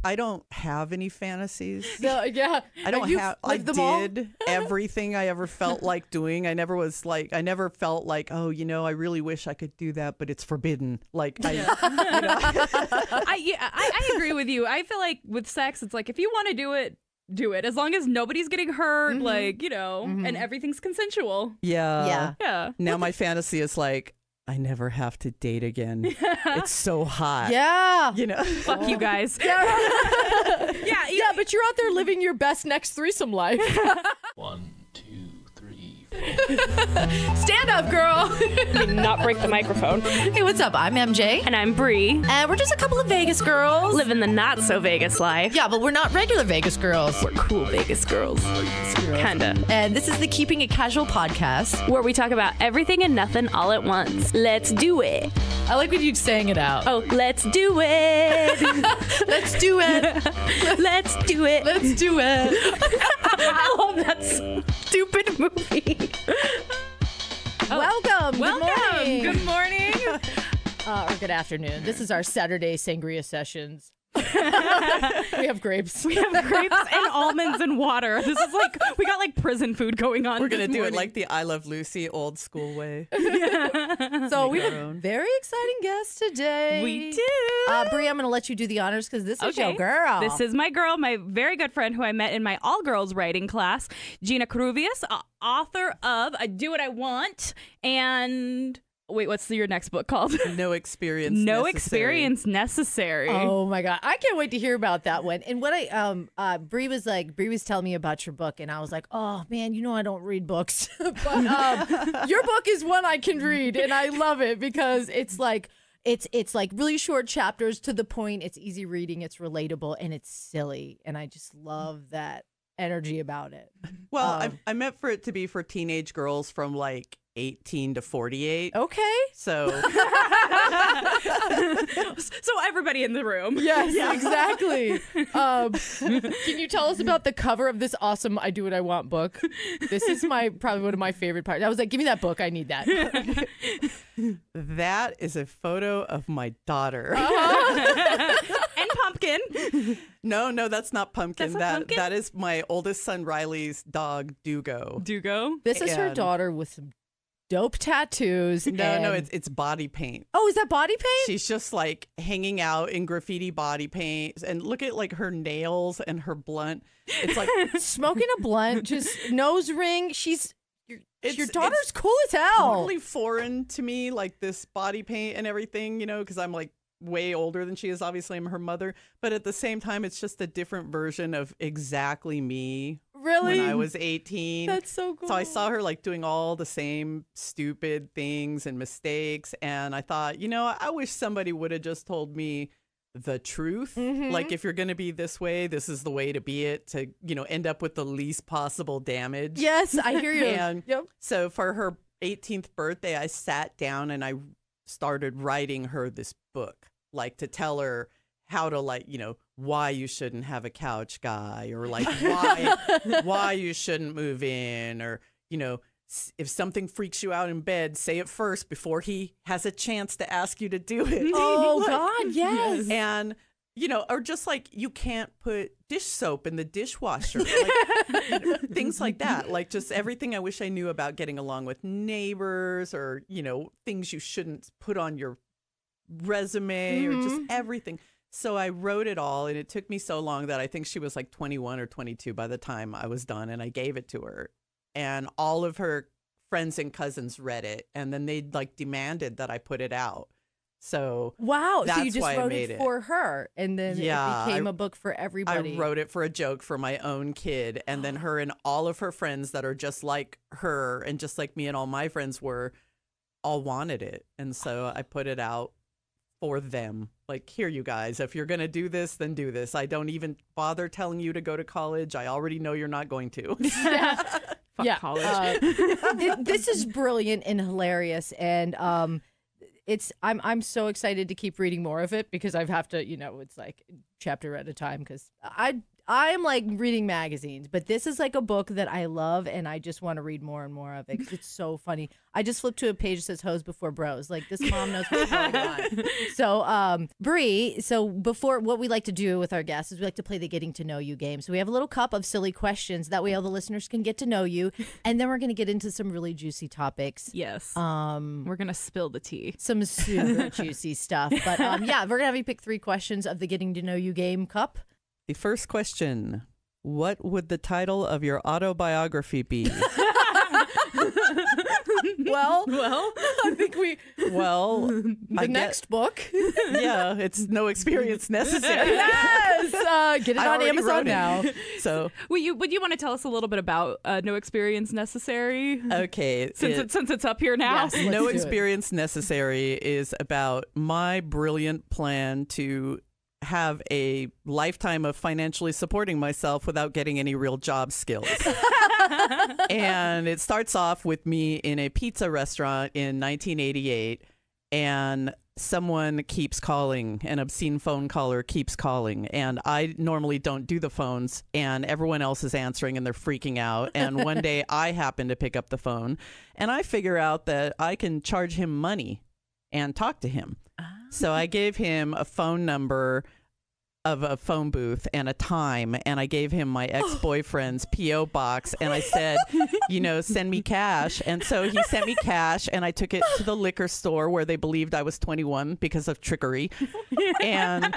I don't have any fantasies. No, yeah. I don't have. I did all? everything I ever felt like doing. I never felt like, oh, I really wish I could do that, but it's forbidden. Like, I agree with you. I feel like with sex, it's like if you want to do it, do it. As long as nobody's getting hurt, and everything's consensual. Yeah. Now my fantasy is like, I never have to date again. It's so hot. Yeah. Fuck you guys. Yeah, but you're out there living your best next threesome life. 1, 2, 3, 4. Stand up, girl. Not break the microphone. Hey, what's up? I'm MJ. And I'm Bree. And we're just a couple of Vegas girls. Living the not so Vegas life. Yeah, but we're not regular Vegas girls. We're cool Vegas girls. Kinda. And this is the Keeping It Casual podcast, where we talk about everything and nothing all at once. Let's do it. I like when you sang it out. Oh, let's do it. Let's do it. Let's do it. Let's do it. I love that stupid movie. Welcome. Good morning. Or good afternoon. This is our Saturday sangria sessions. We have grapes. We have grapes and almonds and water. This is like, we got like prison food going on. We're going to do it like the I Love Lucy old school way. So we have a very exciting guest today. We do. Bree, I'm going to let you do the honors because this is your girl. This is my girl, my very good friend who I met in my all-girls writing class, Gina Covarrubias, author of I Do What I Want and... Wait, what's your next book called? No Experience Necessary. Oh my God. I can't wait to hear about that one. And what Bree was telling me about your book, and I was like, oh man, I don't read books. But your book is one I can read, and I love it because it's like really short chapters to the point. It's easy reading, it's relatable, and it's silly. And I just love that energy about it. Well, I meant for it to be for teenage girls from like 18 to 48. Okay. So everybody in the room. Yes, exactly. Can you tell us about the cover of this awesome I Do What I Want book? This is probably one of my favorite parts. I was like, give me that book. I need that. That is a photo of my daughter. And Pumpkin. No, that's not Pumpkin. That's not Pumpkin? That is my oldest son Riley's dog, Dugo. This is her daughter with some dope tattoos. No, it's body paint. Oh, is that body paint? She's just like hanging out in graffiti body paint, and look at like her nails and her blunt. It's like smoking a blunt, just nose ring. Your daughter's cool as hell. Totally foreign to me, like this body paint and everything, because I'm like way older than she is. Obviously, I'm her mother, but at the same time, it's just a different version of exactly me. Really? When I was 18. That's so cool. So I saw her like doing all the same stupid things and mistakes. And I thought, I wish somebody would have just told me the truth. Mm-hmm. Like, if you're going to be this way, this is the way to be it, to, end up with the least possible damage. Yes, I hear you. And so for her 18th birthday, I sat down and I started writing her this book, like to tell her how to, like, why you shouldn't have a couch guy, or like why you shouldn't move in, or, if something freaks you out in bed, say it first before he has a chance to ask you to do it. Oh, God, yes. And, or just like you can't put dish soap in the dishwasher. Like, things like that. Like just everything I wish I knew about getting along with neighbors, or, things you shouldn't put on your resume, or just everything. So I wrote it all, and it took me so long that I think she was like 21 or 22 by the time I was done, and I gave it to her. And all of her friends and cousins read it, and then they like demanded that I put it out. So wow, that's so you just why wrote I made it for her, and then it became a book for everybody. I wrote it for a joke for my own kid, and then her and all of her friends that are just like her and just like me and all my friends were, all wanted it. And so I put it out for them. Like, here, you guys, if you're going to do this, then do this. I don't even bother telling you to go to college. I already know you're not going to. Fuck college. This is brilliant and hilarious. And I'm so excited to keep reading more of it, because I have to, it's like chapter at a time, because I'm like reading magazines, but this is like a book that I love and I just want to read more and more of it because it's so funny. I just flipped to a page that says hoes before bros. Like this mom knows what's going on. So, Bree, so before what we like to do with our guests is we like to play the getting to know you game. So we have a little cup of silly questions. That way all the listeners can get to know you. And then we're going to get into some really juicy topics. Yes. We're going to spill the tea. Some super juicy stuff. But yeah, we're going to have you pick 3 questions of the getting to know you game cup. The first question, what would the title of your autobiography be? Well, I think the next book. Yeah, it's no experience necessary. Yes, get it on Amazon now. So, would you want to tell us a little bit about No Experience Necessary? Okay, since it's up here now. Yes, No Experience Necessary is about my brilliant plan to have a lifetime of financially supporting myself without getting any real job skills. And it starts off with me in a pizza restaurant in 1988, and someone keeps calling, an obscene phone caller keeps calling, and I normally don't do the phones, and everyone else is answering and they're freaking out. And one day I happen to pick up the phone and I figure out that I can charge him money and talk to him. So I gave him a phone number of a phone booth and a time, and I gave him my ex-boyfriend's P.O. box, and I said, send me cash. And so he sent me cash, and I took it to the liquor store where they believed I was 21 because of trickery. And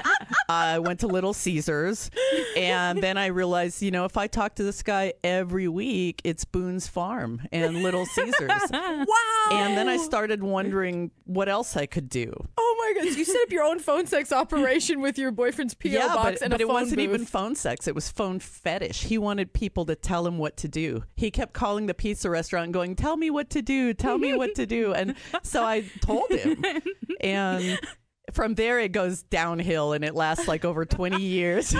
I went to Little Caesars, and then I realized, if I talk to this guy every week, it's Boone's Farm and Little Caesars. Wow. And then I started wondering what else I could do. Oh my goodness, you set up your own phone sex operation with your boyfriend's P.O. box and but a it phone wasn't booth. even phone sex. It was phone fetish. He wanted people to tell him what to do. He kept calling the pizza restaurant and going, tell me what to do. Tell me what to do. And so I told him. And from there, it goes downhill, and it lasts like over 20 years.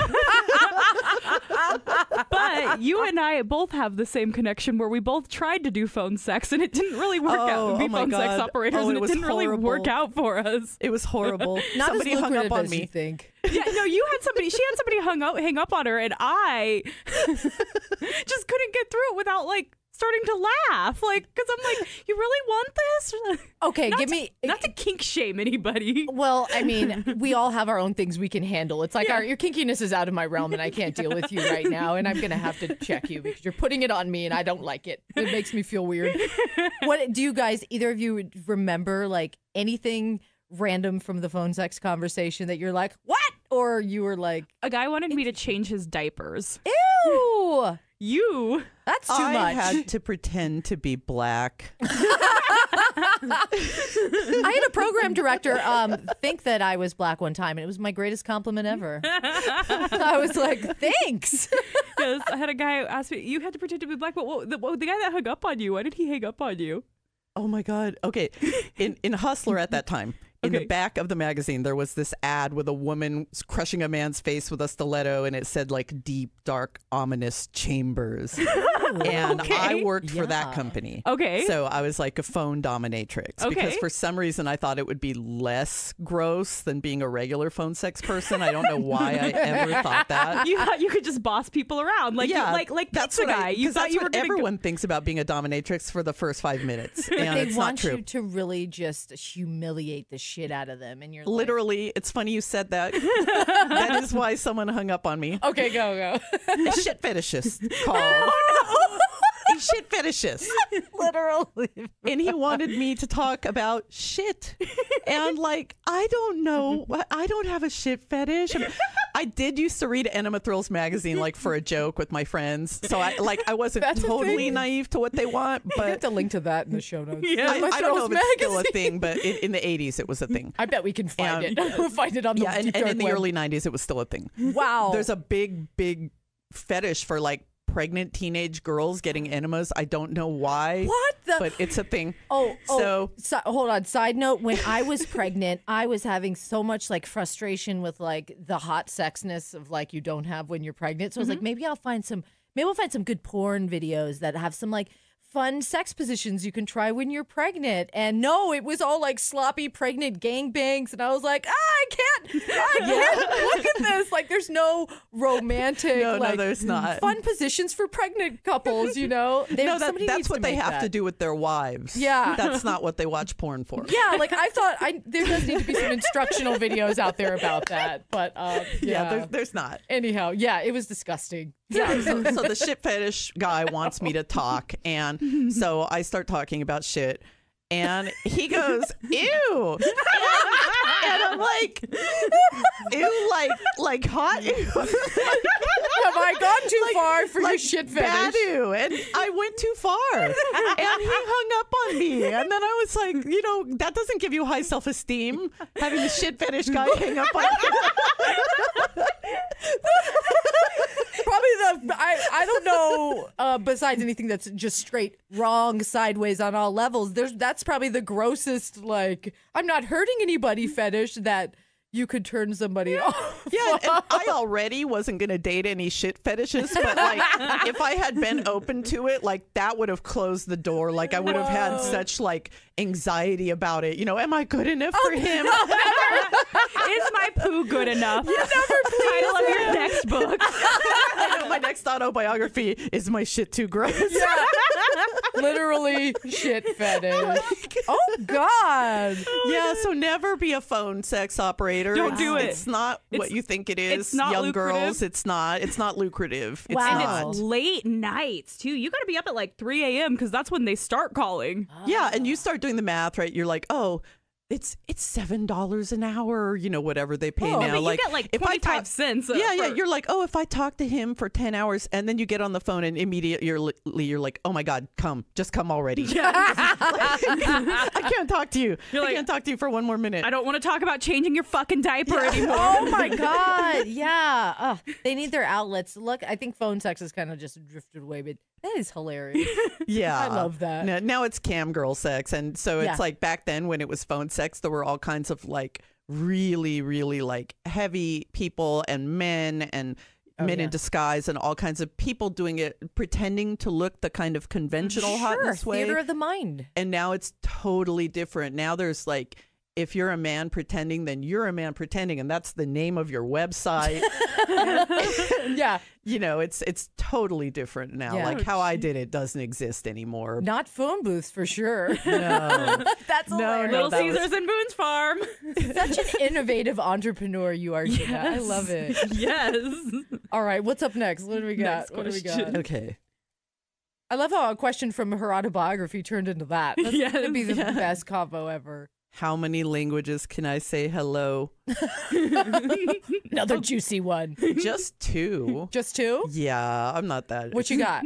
But you and I both have the same connection where we both tried to do phone sex and it didn't really work out. Be phone sex operators, and it didn't really work out for us. It was horrible. Not Somebody as hung up on as me. you think. Yeah, no, you had somebody. She had somebody hang up on her, and I just couldn't get through it without starting to laugh, because I'm like, you really want this? Okay, not to kink shame anybody. Well, I mean, we all have our own things we can handle. It's like your kinkiness is out of my realm, and I can't deal with you right now, and I'm gonna have to check you because you're putting it on me, and I don't like it. It makes me feel weird. What do you guys? Either of you remember anything random from the phone sex conversation that you're like, what? Or you were like, a guy wanted me to change his diapers. ew. That's too I much. had to pretend to be black. I had a program director think that I was black one time, and it was my greatest compliment ever. I was like, thanks. Yes, I had a guy ask me, you had to pretend to be black, but the guy that hung up on you, why did he hang up on you? Oh my God. Okay. In Hustler at that time, in the back of the magazine, there was this ad with a woman crushing a man's face with a stiletto, and it said deep, dark, ominous chambers. And I worked for that company. Okay. So I was like a phone dominatrix because for some reason I thought it would be less gross than being a regular phone sex person. I don't know why I ever thought that. You thought you could just boss people around, like that's pizza what guy. You thought you were everyone thinks about being a dominatrix for the first 5 minutes, and They it's not want true. you to really just humiliate the shit out of them, and you're Literally, it's funny you said that. That is why someone hung up on me. like, okay, go. A shit fetishist called. A shit fetishist. Literally. And he wanted me to talk about shit. And I don't know. I don't have a shit fetish. I did used to read Enema Thrills magazine for a joke with my friends. So I wasn't That's a totally thing? naive to what they want. I have But to link to that in the show notes. Yeah. I don't know if it's still a thing, but in the 80s it was a thing. I bet we can find it. We'll find it on the Yeah, deep and dark in the web. early 90s it was still a thing. Wow. There's a big fetish for pregnant teenage girls getting enemas. I don't know why. What the? But it's a thing. So hold on. Side note: when I was pregnant, I was having so much frustration with the hot sexness of you don't have when you're pregnant. So I was like, maybe I'll find some good porn videos that have some fun sex positions you can try when you're pregnant. And no, it was all like sloppy pregnant gangbangs. And I was like, I can't look at this. Like, there's no romantic, No, like, there's not. fun positions for pregnant couples, you know? Somebody that's needs what to they make have that. to do with their wives. Yeah. That's not what they watch porn for. Yeah, like I thought there does need to be some instructional videos out there about that. But Yeah, there's not. Anyhow, yeah, it was disgusting. Yeah, so the shit fetish guy wants me to talk, and so I start talking about shit, and he goes, ew, and I'm like, ew, like hot ew. Have I gone too far for your shit fetish? Bad ew, and I went too far, and he hung up on me, and then I was like, you know, that doesn't give you high self-esteem, having the shit fetish guy hang up on you. Probably I don't know, besides anything that's just straight wrong sideways on all levels, that's probably the grossest, like, I'm not hurting anybody fetish that you could turn somebody off. Yeah, and I already wasn't going to date any shit fetishes, but like if I had been open to it, like that would have closed the door. Like I would have had such like anxiety about it. You know, am I good enough for him? Is my poo good enough? Title of your next book. I know, my next autobiography is my shit too gross. Yeah. Literally shit fetish. Oh God. Yeah, so never be a phone sex operator. Don't do it. It's not what you think it is. it's not Young lucrative. girls, it's not lucrative. It's Wow. And not. it's late nights too. You got to be up at like 3 a.m. because that's when they start calling. Yeah, and you start doing the math, right? You're like, oh, it's $7 an hour, you know, whatever they pay Oh, now. but you get like if I 25 talk- cents. Yeah, for- you're like, oh, if I talk to him for 10 hours, and then you get on the phone and immediately you're like, oh my God, just come already. I can't talk to you. You're I like, can't talk to you for one more minute. I don't want to talk about changing your fucking diaper anymore. Oh my God. Yeah. They need their outlets. Look, I think phone sex has kind of just drifted away, but that is hilarious. Yeah. I love that. Now it's cam girl sex. And so Yeah. it's like back then when it was phone sex, there were all kinds of like really, really like heavy people and men and men yeah. in disguise and all kinds of people doing it, pretending to look the kind of conventional hotness way. Theater of the mind. And now it's totally different. Now there's like, if you're a man pretending, then you're a man pretending, and that's the name of your website. Yeah. You know, it's totally different now. Yeah. Like how I did it doesn't exist anymore. Not phone booths for sure. No. That's hilarious. Little that was- Caesars and Boone's Farm. Such an innovative entrepreneur you are, Gina. I love it. Yes. All right, what's up next? What do we got? Next What do we got? question. Okay. I love how a question from her autobiography turned into that. That's Yes. gonna be the best combo ever. How many languages can I say hello? Another juicy one. Just 2. Just 2? Yeah, I'm not that. What you got?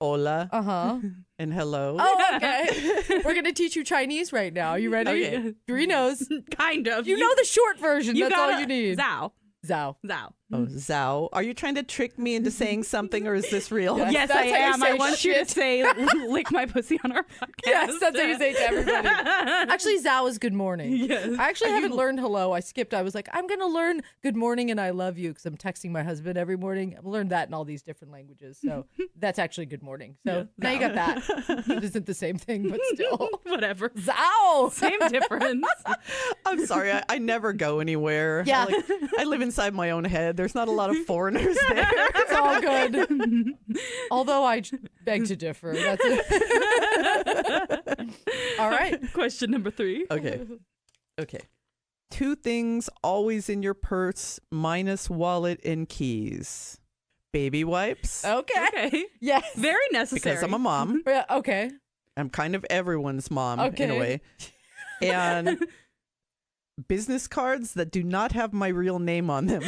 Hola Uh-huh. and hello. Oh, okay. We're gonna teach you Chinese right now. You ready? Okay. Bree knows. Kind of. You know the short version. you That's gotta, all you need. Zao. Zao. Zao. Oh, Zhao. Are you trying to trick me into saying something, or is this real? Yes. Yes, That's I how you am. I say want you to shit. say lick my pussy on our podcast. Yes, that's what you say to everybody. Actually, Zao is good morning. Yes. I actually haven't learned hello. I skipped. I was like, I'm going to learn good morning and I love you because I'm texting my husband every morning. I've learned that in all these different languages. So that's actually good morning. So now you got that. It isn't the same thing, but still. Whatever. Zao! Same difference. I'm sorry. I never go anywhere. Yeah. I live inside my own head. There's not a lot of foreigners there. It's all good. Although I beg to differ. That's it. All right. Question number 3. Okay. 2 things always in your purse minus wallet and keys. Baby wipes. Okay. Okay. Yes. Very necessary. Because I'm a mom. Yeah, okay. I'm kind of everyone's mom in Okay. a way. And business cards that do not have my real name on them.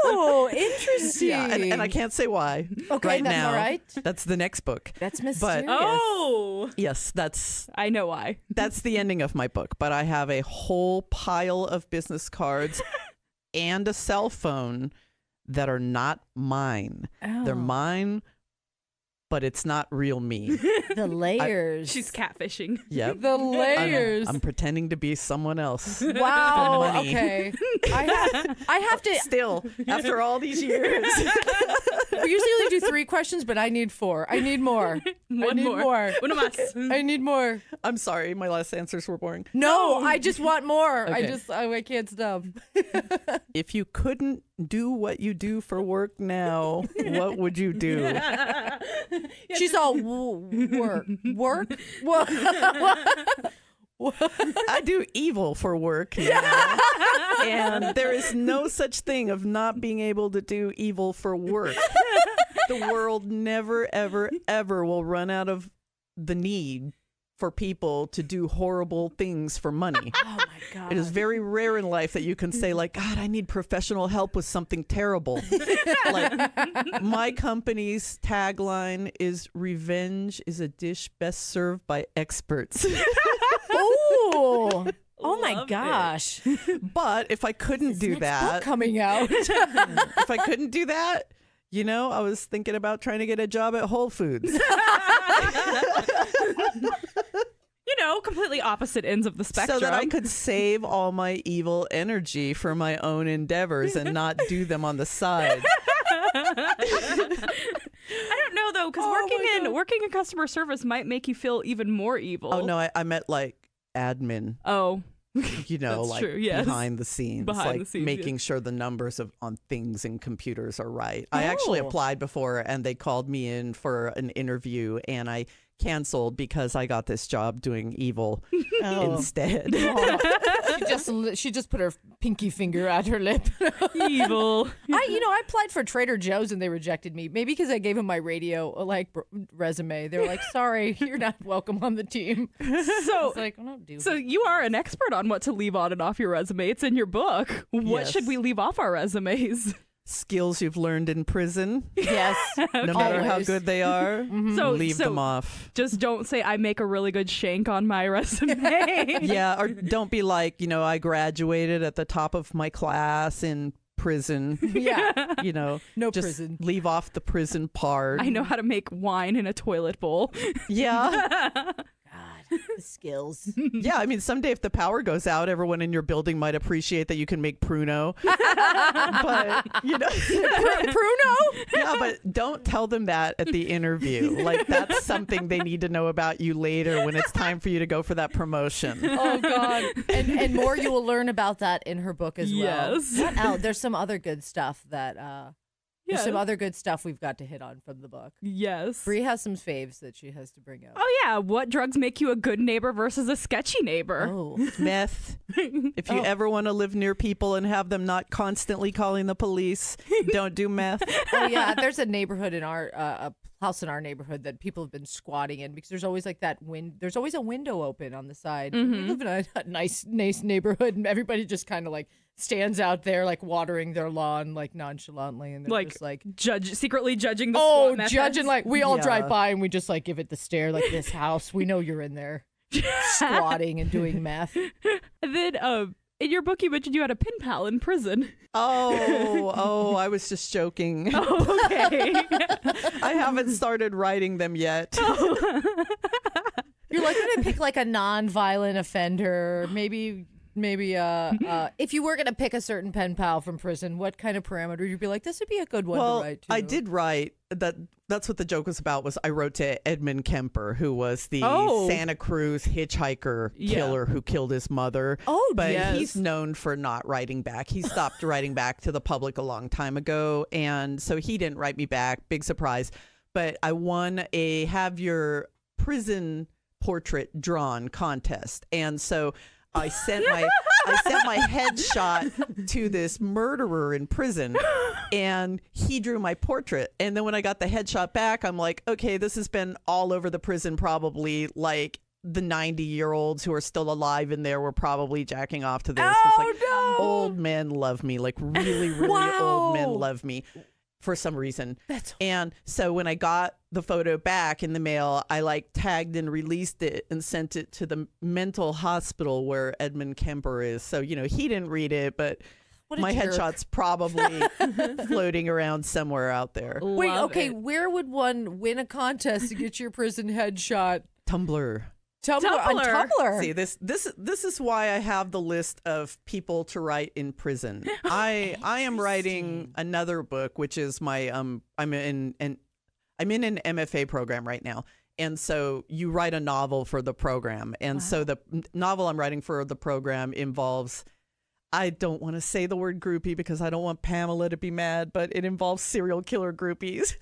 Oh, interesting. Yeah, and I can't say why. Okay, right that's now. all right. That's the next book. That's mysterious. Oh. Yes, that's I know why. the ending of my book. But I have a whole pile of business cards and a cell phone that are not mine. Oh. They're mine, but it's not real me. The layers. She's catfishing. Yep. The layers. I'm pretending to be someone else. Wow. For money. Okay. I have to. Still, after all these years. We usually only do 3 questions, but I need 4. I need more. One more. Uno más. I need more. I'm sorry, my last answers were boring. No, I just want more. Okay. I can't stop. If you couldn't do what you do for work now, what would you do? She's all work. Work? What? I do evil for work now. And there is no such thing of not being able to do evil for work. The world never, ever, ever will run out of the need for people to do horrible things for money. Oh my God. It is very rare in life that you can say, like, God, I need professional help with something terrible. Like, my company's tagline is revenge is a dish best served by experts. Oh my Love gosh. But if I couldn't do Book that, coming out. if I couldn't do that, you know, I was thinking about trying to get a job at Whole Foods. You know, completely opposite ends of the spectrum. So that I could save all my evil energy for my own endeavors and not do them on the side. I don't know though, because working in customer service might make you feel even more evil. Oh no, I meant like admin. Oh, You know, That's like true, yes. behind the scenes, Behind like the scenes, making yes. sure the numbers on things in computers are right. I actually applied before, and they called me in for an interview, and I canceled because I got this job doing evil instead. She just put her pinky finger at her lip. evil. I applied for Trader Joe's and they rejected me. Maybe because I gave them my radio resume. They were like, "Sorry, you're not welcome on the team." So, It's like, "Oh, do so you are an expert on what to leave on and off your resume. It's in your book. What Yes. should we leave off our resumes? Skills you've learned in prison, Yes. no matter how Always. good they are, So leave so them off. Just don't say I make a really good shank on my resume. Yeah, or don't be like, I graduated at the top of my class in prison. Yeah. No just prison. leave off the prison part. I know how to make wine in a toilet bowl. Yeah. God, the skills. Yeah, I mean, someday if the power goes out, everyone in your building might appreciate that you can make pruno. But, Pruno? yeah, but don't tell them that at the interview. Like, that's something they need to know about you later when it's time for you to go for that promotion. Oh God. And more you will learn about that in her book as well. Yes. What else? There's some other good stuff that there's Yes. some other good stuff we've got to hit on from the book. Yes. Bree has some faves that she has to bring up. Oh yeah, what drugs make you a good neighbor versus a sketchy neighbor? Oh. Meth. If you ever want to live near people and have them not constantly calling the police, don't do meth. Oh yeah, there's a neighborhood in our a house in our neighborhood that people have been squatting in because there's always like there's always a window open on the side. We live in a nice neighborhood and everybody just kind of like stands out there like watering their lawn like nonchalantly and they're just like secretly judging the SWAT methods. judging like we all Yeah. drive by and we just like give it the stare like this house we know you're in there squatting and doing meth. And then in your book you mentioned you had a pen pal in prison. Oh, I was just joking. Oh, okay. I haven't started writing them yet. You're like gonna pick like a non-violent offender, maybe if you were gonna pick a certain pen pal from prison, what kind of parameter you'd be like, this would be a good one Well, to write to? I did write that. That's what the joke was about. Was I wrote to Edmund Kemper, who was the Oh. Santa Cruz hitchhiker Yeah. killer who killed his mother. Oh, but yes. he's known for not writing back. He stopped writing back to the public a long time ago, and so he didn't write me back. Big surprise. But I won a Have Your Prison Portrait Drawn contest, and so I sent my headshot to this murderer in prison, and he drew my portrait. And then when I got the headshot back, I'm like, okay, this has been all over the prison. Probably like the 90-year-olds who are still alive in there were probably jacking off to this. It's like, no! old men love me, like really, really old men love me. For some reason. And so when I got the photo back in the mail, I like tagged and released it and sent it to the mental hospital where Edmund Kemper is. So, he didn't read it, but What a my jerk. headshot's probably floating around somewhere out there. Wait, Love okay, it. where would one win a contest to get your prison headshot? Tumblr. Tumblr. On Tumblr. See, this is why I have the list of people to write in prison. I am writing another book, which is my I'm in an MFA program right now. And so you write a novel for the program. And so the novel I'm writing for the program involves, I don't want to say the word groupie because I don't want Pamela to be mad, but it involves serial killer groupies.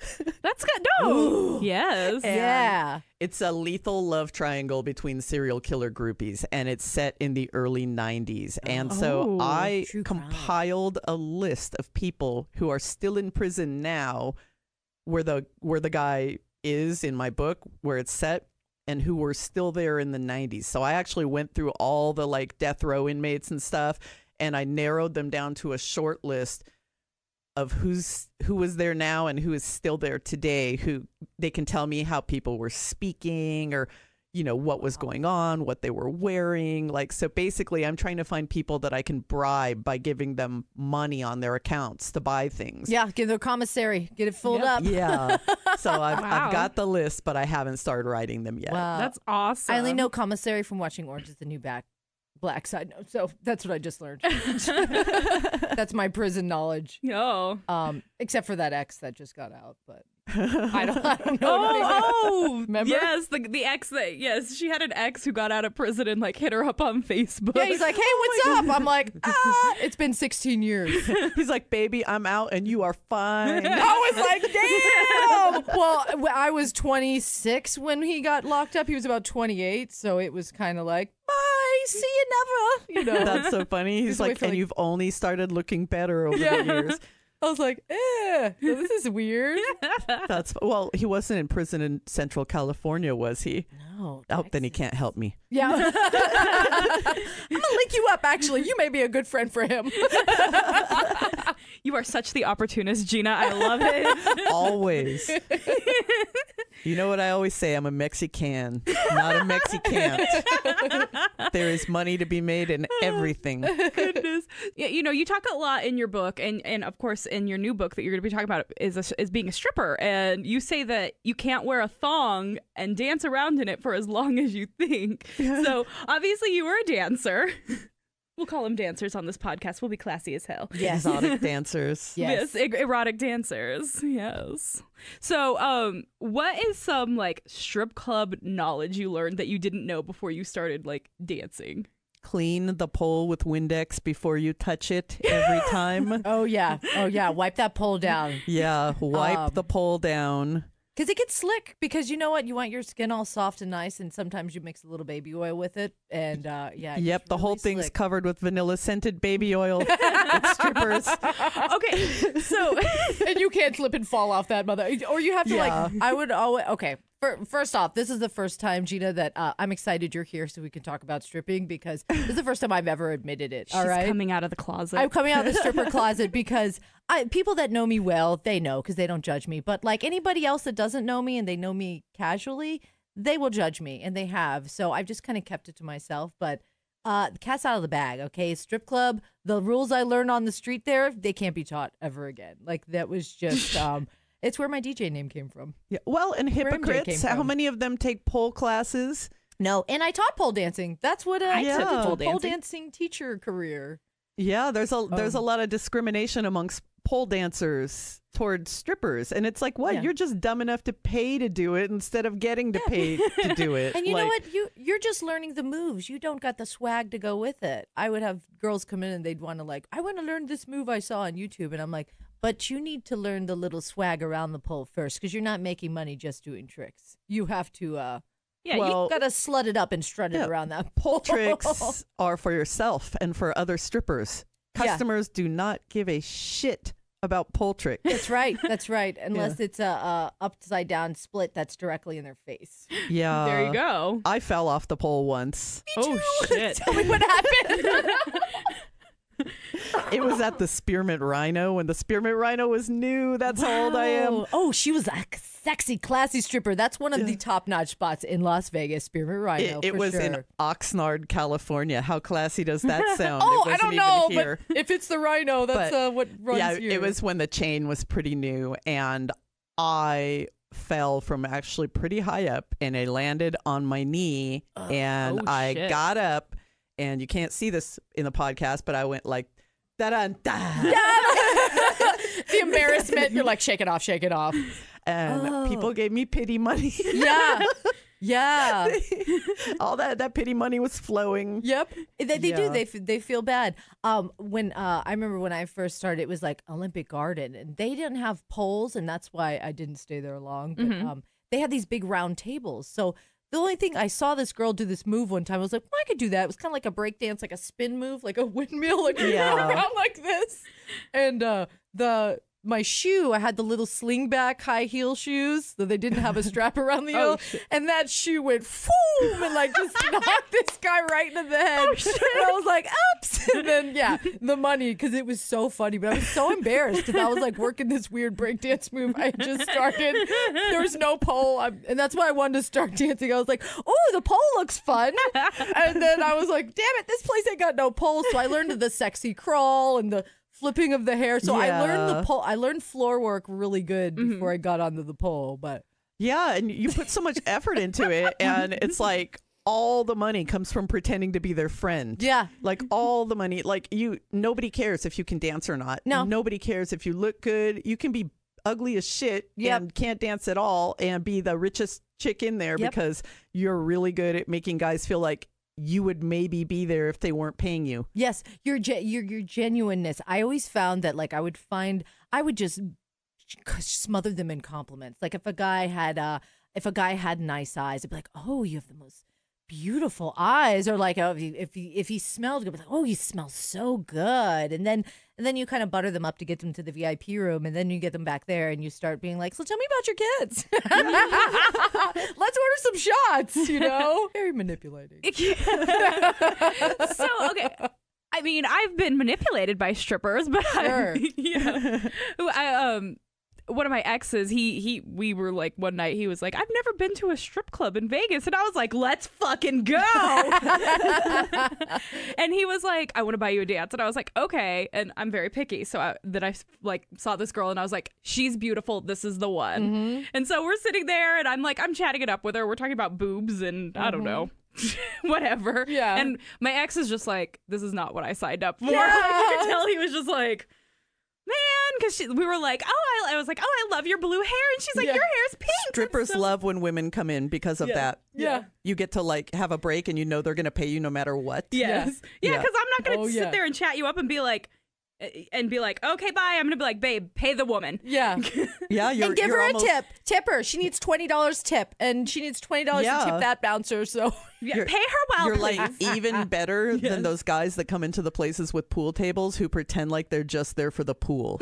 That's good. No. Ooh. Yes. Yeah. It's a lethal love triangle between serial killer groupies, and it's set in the early 90s. And so I compiled a list of people who are still in prison now where the guy is in my book, where it's set, and who were still there in the 90s. So I actually went through all the like death row inmates and stuff, and I narrowed them down to a short list of who was there now and who is still there today, who they can tell me how people were speaking or, you know, what was going on, what they were wearing. Like, so basically I'm trying to find people that I can bribe by giving them money on their accounts to buy things. Yeah, give their commissary, get it filled up. Yeah. So I've got the list, but I haven't started writing them yet. Wow. That's awesome. I only know commissary from watching Orange is the New Black. Side note. So that's what I just learned. That's my prison knowledge. Yo. Except for that ex that just got out, but I don't know. Oh, remember? Yes, the ex that, yes, she had an ex who got out of prison and like hit her up on Facebook. Yeah, he's like, hey, what's up? I'm like, it's been 16 years. He's like, baby, I'm out and you are fine. I was like, damn. Well, I was 26 when he got locked up. He was about 28, so it was kind of like, bye, see you never. You know, that's so funny. He's like, and you've only started looking better over the years. I was like, this is weird. Well, he wasn't in prison in Central California, was he? No. Oh, then he can't help me. Yeah. I'm going to link you up, actually. You may be a good friend for him. You are such the opportunist, Gina. I love it. Always. You know what I always say? I'm a Mexican, not a Mexicant. There is money to be made in everything. Goodness. Yeah, you know, you talk a lot in your book, and of course in your new book that you're going to be talking about is being a stripper. And you say that you can't wear a thong and dance around in it for as long as you think. So obviously you were a dancer. We'll call them dancers on this podcast. We'll be classy as hell. Yes. Exotic dancers. Yes. Erotic dancers. Yes. So, what is some like strip club knowledge you learned that you didn't know before you started like dancing? Clean the pole with Windex before you touch it every time. Oh, yeah. Wipe that pole down. Yeah. Wipe the pole down. Because it gets slick. Because you know what? You want your skin all soft and nice, and sometimes you mix a little baby oil with it. And Yep, the whole thing's covered with vanilla scented baby oil. It's strippers. Okay, so and you can't slip and fall off that mother, or you have to I would always First off, this is the first time, Gina, that I'm excited you're here so we can talk about stripping, because this is the first time I've ever admitted it. All right, she's coming out of the closet. I'm coming out of the stripper closet because people that know me well, they know because they don't judge me. But like anybody else that doesn't know me and they know me casually, they will judge me, and they have. So I've just kind of kept it to myself. But the cat's out of the bag. Okay, strip club. The rules I learned on the street there, they can't be taught ever again. Like that was just. It's where my DJ name came from. Yeah. Well, and hypocrites, how many of them take pole classes? No, and I taught pole dancing. That's what I took a pole dancing teacher career. Yeah, there's a lot of discrimination amongst pole dancers towards strippers, and it's like, what? Yeah. You're just dumb enough to pay to do it instead of getting to pay to do it. And you know what? You're just learning the moves. You don't got the swag to go with it. I would have girls come in and they'd want to I want to learn this move I saw on YouTube, and I'm like, but you need to learn the little swag around the pole first, because you're not making money just doing tricks. You have to, you got to slut it up and strut it around that pole. Tricks are for yourself and for other strippers. Customers do not give a shit about pole tricks. That's right. That's right. Unless it's a upside down split that's directly in their face. Yeah. There you go. I fell off the pole once. Me too. Oh, shit. Tell me what happened. It was at the Spearmint Rhino when the Spearmint Rhino was new. That's how old I am. Oh, she was a sexy, classy stripper. That's one of the top-notch spots in Las Vegas, Spearmint Rhino. It was in Oxnard, California. How classy does that sound? I don't know, but if it's the Rhino, that's what runs here. It was when the chain was pretty new, and I fell from actually pretty high up, and I landed on my knee, and I shit. got up, and you can't see this in the podcast, but I went like, da-da-da. The embarrassment. You're like, shake it off, shake it off. And people gave me pity money. Yeah. Yeah. All that pity money was flowing. Yep. They do. Yeah. They feel bad. When I remember when I first started, it was like Olympic Garden, and they didn't have poles, and that's why I didn't stay there long. But they had these big round tables. So the only thing I saw this girl do this move one time, I was like, well, I could do that. It was kind of like a break dance, like a spin move, like a windmill, like around like this. And my shoe, I had the little slingback high heel shoes, so they didn't have a strap around the heel, and that shoe went boom and like just knocked this guy right in the head. And I was like, oops. And then the money, because it was so funny, but I was so embarrassed because I was like working this weird breakdance move I had just started. There was no pole, and that's why I wanted to start dancing. I was like, oh, the pole looks fun. And then I was like, damn it, this place ain't got no pole. So I learned the sexy crawl and the flipping of the hair. So I learned the pole. I learned floor work really good before I got onto the pole. But yeah, and you put so much effort into it, and it's like all the money comes from pretending to be their friend. Yeah. Like all the money, like nobody cares if you can dance or not. No. Nobody cares if you look good. You can be ugly as shit and can't dance at all and be the richest chick in there because you're really good at making guys feel like you would maybe be there if they weren't paying you. Yes, your genuineness. I always found that like I would just smother them in compliments. Like if a guy had nice eyes, I'd be like, "Oh, you have the most beautiful eyes," or like if he smelled good, I'd be like, "Oh, you smell so good," and then you kind of butter them up to get them to the VIP room, and then you get them back there, and you start being like, "So tell me about your kids. Let's order some shots." You know, very manipulating. So okay. I mean, I've been manipulated by strippers, but Sure. One of my exes, we were like one night, he was like, I've never been to a strip club in Vegas. And I was like, let's fucking go. And he was like, I want to buy you a dance. And I was like, okay. And I'm very picky. So I like saw this girl and I was like, she's beautiful. This is the one. And so we're sitting there and I'm chatting it up with her. We're talking about boobs and I don't know. Whatever. Yeah. And my ex is just like, this is not what I signed up for. Yeah. Like, you could tell he was just like, man, because we were like, I was like, oh, I love your blue hair. And she's like, your hair's pink. Strippers love when women come in because of that. Yeah. You get to like have a break and you know they're going to pay you no matter what. Yes. Yeah, because I'm not going to sit yeah. there and chat you up and be like, okay, bye. I'm going to be like, babe, pay the woman. Yeah. Yeah. And give her a tip. Tip her. She needs $20 tip. And she needs $20 to tip that bouncer. So Yeah, pay her well, You're please. like even better than those guys that come into the places with pool tables who pretend like they're just there for the pool.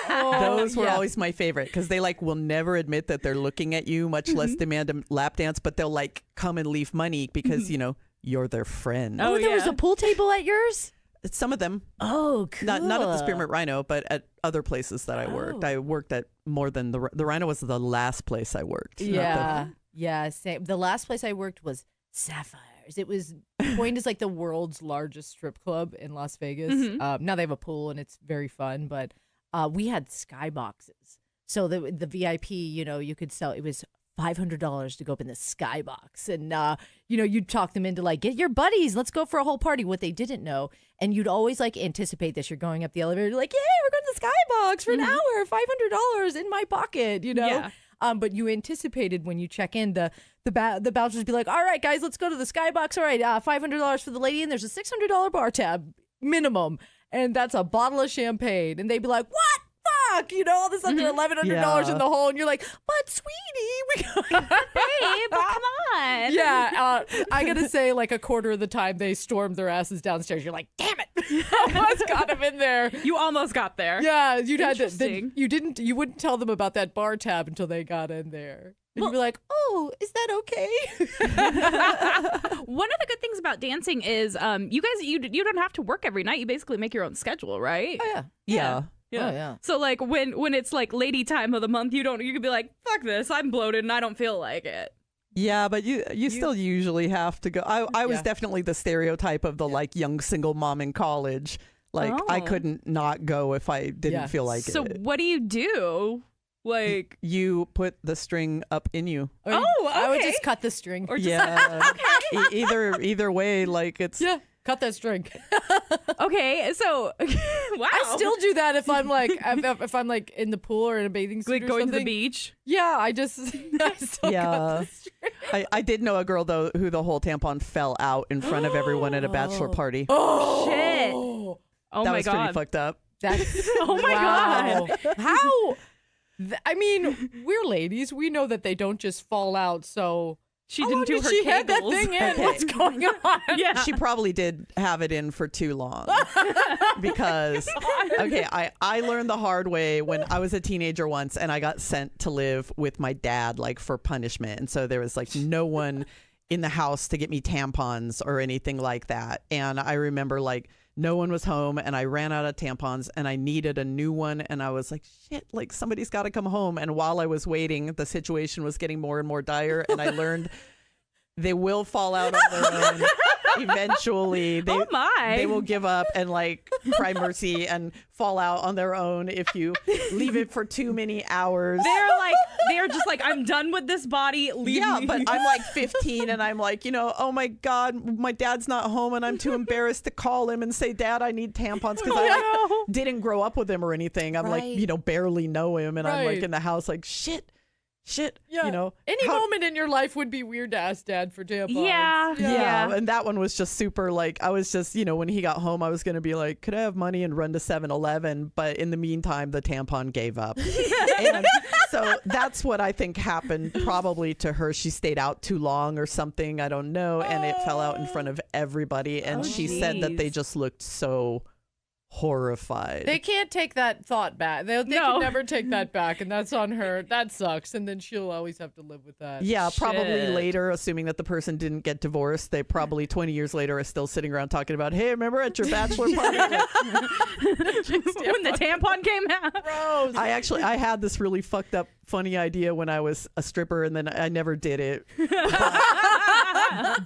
Those were always my favorite because they like will never admit that they're looking at you, much less demand a lap dance, but they'll like come and leave money because, you know, you're their friend. Oh, there was a pool table at yours? Some of them. Oh, cool. Not at the Spearmint Rhino, but at other places that I worked. I worked at more than the Rhino was the last place I worked. Yeah, same. The last place I worked was Sapphires. It was coined as like the world's largest strip club in Las Vegas. Now they have a pool and it's very fun, but we had skyboxes. So the VIP, you know, you could sell, it was $500 to go up in the skybox. And, you know, you'd talk them into like, get your buddies, let's go for a whole party. What they didn't know. And you'd always like anticipate this. You're going up the elevator, you're like, yay, we're going to the skybox for an hour, $500 in my pocket, you know? Yeah. But you anticipated when you check in, the bouncers be like, all right, guys, let's go to the skybox. All right, $500 for the lady. And there's a $600 bar tab minimum. And that's a bottle of champagne. And they'd be like, what? Fuck, you know, all this under $1,100 in the hole, and you're like, but sweetie, we got babe, come on. Yeah, I gotta say, like a quarter of the time they stormed their asses downstairs. You're like, damn it, almost got them in there. You almost got there. Yeah, you'd had to. You wouldn't tell them about that bar tab until they got in there. And you'd be like, oh, is that okay? One of the good things about dancing is you guys, you don't have to work every night. You basically make your own schedule, right? Oh, Yeah. Oh, yeah. So like when it's like lady time of the month, you could be like, fuck this, I'm bloated and I don't feel like it. Yeah, but you still usually have to go. I was definitely the stereotype of the like young single mom in college. Like I couldn't not go if I didn't feel like it. So what do you do? Like You put the string up in you. Or Oh, I would okay. just cut the string. or just Yeah. Either way, like it's. Yeah, cut that string. okay. So wow. I still do that if I'm like if I'm like in the pool or in a bathing suit like or going to something. the beach. Yeah, I still cut Yeah. the string. I did know a girl though who the whole tampon fell out in front of everyone at a bachelor party. Oh Shit. Oh, Oh that my was pretty god. fucked up. that's Oh my God. How? I mean, we're ladies. We know that they don't just fall out. So She how didn't long do did her she had that kegels. thing in? Okay. What's going on? Yeah. She probably did have it in for too long because okay, I learned the hard way when I was a teenager once and I got sent to live with my dad like for punishment, and so there was like no one in the house to get me tampons or anything like that. And I remember like no one was home and I ran out of tampons and I needed a new one, and I was like, shit, like somebody's got to come home. And while I was waiting, the situation was getting more and more dire, and I learned they will fall out on their own. Eventually, Oh my. they will give up and like cry mercy and fall out on their own if you leave it for too many hours. They're just like, I'm done with this body. Leave Yeah, me. but I'm like 15 and I'm like, oh my God, my dad's not home and I'm too embarrassed to call him and say, Dad, I need tampons, because I like, didn't grow up with him or anything. I'm Right. like, barely know him, and I'm like Right. in the house like, shit, Yeah. Any how- moment in your life would be weird to ask Dad for tampons. Yeah. Yeah, and that one was just super like, I was just, when he got home, I was going to be like, could I have money and run to 7-Eleven? But in the meantime, the tampon gave up. And so that's what I think happened probably to her. She stayed out too long or something. I don't know. And it fell out in front of everybody. And Oh, she said that they geez. just looked so horrified. They can't take that thought back. They No. can never take that back, and that's on her. That sucks, and then she'll always have to live with that. Yeah, probably Shit. later, assuming that the person didn't get divorced, they probably 20 years later are still sitting around talking about, hey, remember at your bachelor party? Like, when the tampon came out. Gross. I had this really fucked up, funny idea when I was a stripper, and then I never did it.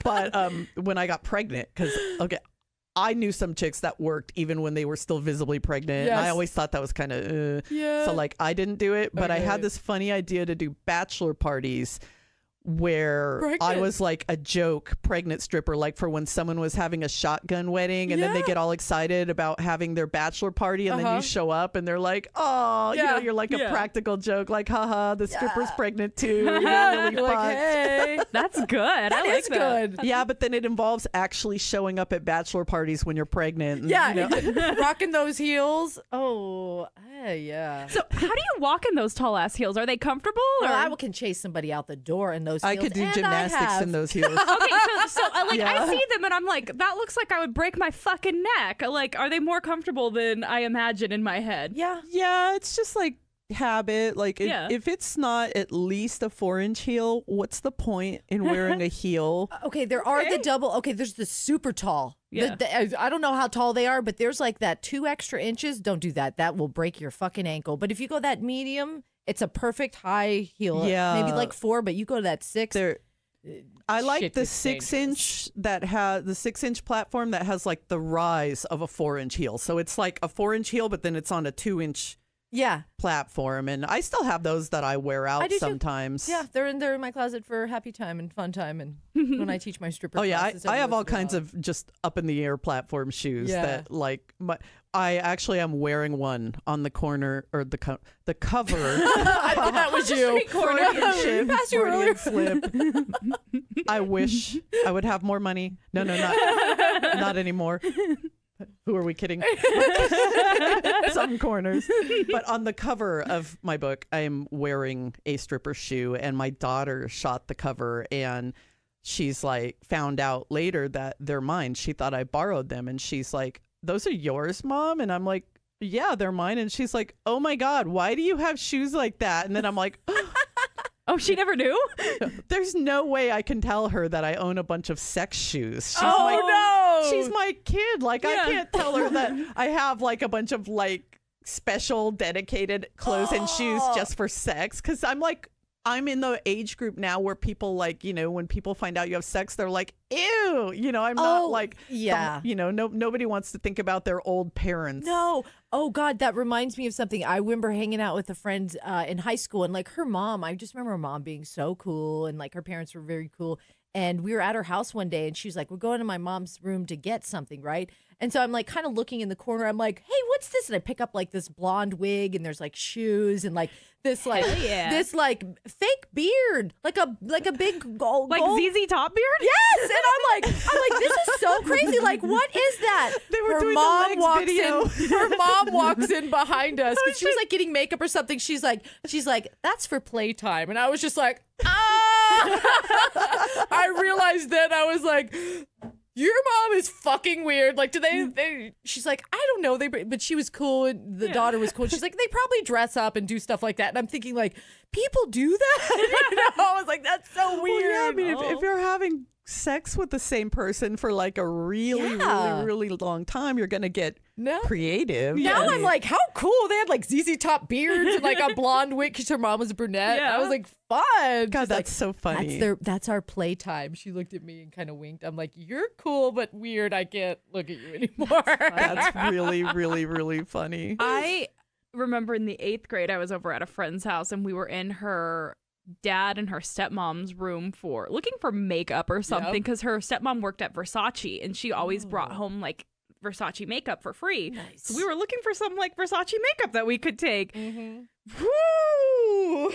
But when I got pregnant, because, I knew some chicks that worked even when they were still visibly pregnant. And I Yes. always thought that was kind of, Yeah. so like I didn't do it, but I Okay. had this funny idea to do bachelor parties where I Pregnant. was like a joke pregnant stripper, like for when someone was having a shotgun wedding and then they Yeah. get all excited about having their bachelor party, and then Uh-huh. you show up and they're like, oh, Yeah. you're like a Yeah. practical joke, like, haha, the stripper's pregnant too. You're really You're like, fucked. hey, That's good. I like it's that. good. Yeah, but then it involves actually showing up at bachelor parties when you're pregnant. And, Yeah, rocking those heels. Oh, yeah. So how do you walk in those tall ass heels? Are they comfortable? Or? Well, I can chase somebody out the door in those heels. I could do and I gymnastics have. in those heels. Okay, so I Yeah. see them and I'm like, that looks like I would break my fucking neck. Like, are they more comfortable than I imagine in my head? Yeah. Yeah, it's just like habit. Like Yeah. if it's not at least a 4-inch heel, what's the point in wearing a heel? Okay, there are the double. Okay, there's the super tall. Yeah. I don't know how tall they are, but there's like that 2 extra inches. Don't do that. That will break your fucking ankle. But if you go that medium, it's a perfect high heel. Yeah. Maybe like 4, but you go to that 6. There, I like Shit the gets 6-inch that has the 6-inch platform that has like the rise of a 4-inch heel. So it's like a 4-inch heel, but then it's on a 2-inch Yeah. platform. And I still have those that I wear out I do too. sometimes. Yeah, they're in my closet for happy time and fun time, and when I teach my stripper. Oh yeah, classes, I have all everyone's kinds allowed. of just up in the air platform shoes Yeah. that like I actually am wearing one on the corner or the cover. I thought that was you. Freudian shift, Passed you earlier. Freudian slip. I wish I would have more money. No, not anymore. Who are we kidding? Some corners. But on the cover of my book, I am wearing a stripper shoe, and my daughter shot the cover, and she's like found out later that they're mine. She thought I borrowed them, and she's like, "Those are yours, Mom?" And I'm like, "Yeah, they're mine." And she's like, "Oh my God, why do you have shoes like that?" And then I'm like, Oh, she never knew? there's no way I can tell her that I own a bunch of sex shoes. She's Oh no! she's my kid. Like, I Yeah. can't tell her that I have like a bunch of like special dedicated clothes and shoes just for sex. Cause I'm like, I'm in the age group now where people like, when people find out you have sex, they're like, ew, I'm not like, yeah. Nobody wants to think about their old parents. No. Oh God, that reminds me of something. I remember hanging out with a friend in high school, and like her mom, I just remember her mom being so cool, and like her parents were very cool. And we were at her house one day, and she was like, we're going to my mom's room to get something, right? And so I'm like kind of looking in the corner. I'm like, hey, what's this? And I pick up like this blonde wig, and there's like shoes and like this like this like fake beard, like a big gold ZZ Top beard. Yes, and I'm like, this is so crazy. Like, what is that? They were her doing mom the legs walks video. in. Her mom walks in behind us because she was like getting makeup or something. She's like, that's for playtime, and I was just like, I realized then I was like, your mom is fucking weird. Like, do they she's like, I don't know. But she was cool. And the daughter was cool. She's like, they probably dress up and do stuff like that. And I'm thinking like, people do that? I was like, that's so weird. Well, yeah, I mean, if you're having sex with the same person for like a really, really, really long time, you're going to get creative. Now I'm like, how cool. They had like ZZ Top beards and like a blonde wig because her mom was a brunette. Yeah. I was like, fun. God, She's that's like, so funny. That's our playtime. She looked at me and kind of winked. I'm like, you're cool, but weird. I can't look at you anymore. That's really, really, really funny. I remember in the 8th grade, I was over at a friend's house, and we were in her dad and her stepmom's room looking for makeup or something, because her stepmom worked at Versace, and she always brought home like Versace makeup for free. Nice. So we were looking for some like Versace makeup that we could take. Mm-hmm. Woo!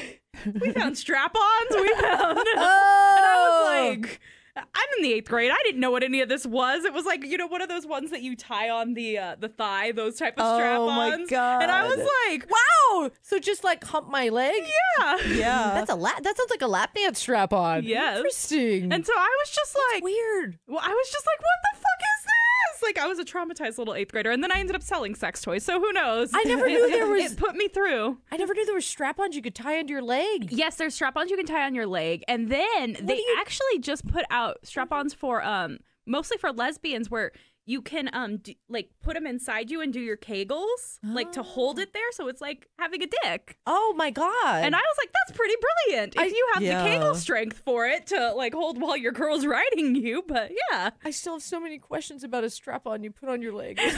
We found strap-ons. And I was like, I'm in the 8th grade. I didn't know what any of this was. It was like, one of those ones that you tie on the thigh, those type of strap-ons. Oh my God. And I was like, wow. So just like hump my leg? yeah. Yeah. That sounds like a lap dance strap on. Yes. Interesting. And so I was just like, weird. well, I was just like, what the fuck is this? Like, I was a traumatized little 8th grader, and then I ended up selling sex toys, so who knows? I never knew there was. It put me through. I never knew there were strap-ons you could tie under your leg. Yes, there's strap-ons you can tie on your leg, and then they actually just put out strap-ons for mostly for lesbians, where you can put them inside you and do your Kegels, like to hold it there, so it's like having a dick. Oh my God. And I was like, that's pretty brilliant if you have the Kegel strength for it to like hold while your girl's riding you. But yeah, I still have so many questions about a strap-on you put on your leg. It's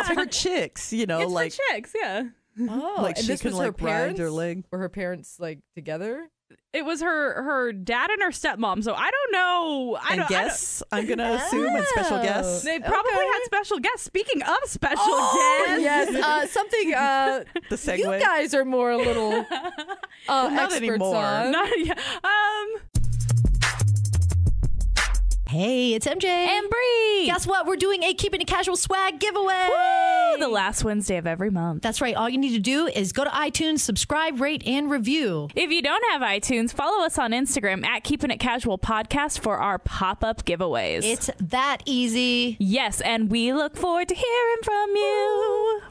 for chicks, it's like for chicks, yeah. Oh, like and she this can was her like ride parents? your leg. Were her parents like together? It was her dad and her stepmom, so I don't know. I'm gonna assume, and special guests. They probably had special guests. Speaking of special guests, yes, something. The segue. You guys are more a little not experts anymore. on. Hey, it's MJ and Bree. Guess what? We're doing a Keeping It Casual swag giveaway. Woo! The last Wednesday of every month. That's right. All you need to do is go to iTunes, subscribe, rate, and review. If you don't have iTunes, follow us on Instagram at Keeping It Casual Podcast for our pop-up giveaways. It's that easy. Yes, and we look forward to hearing from you.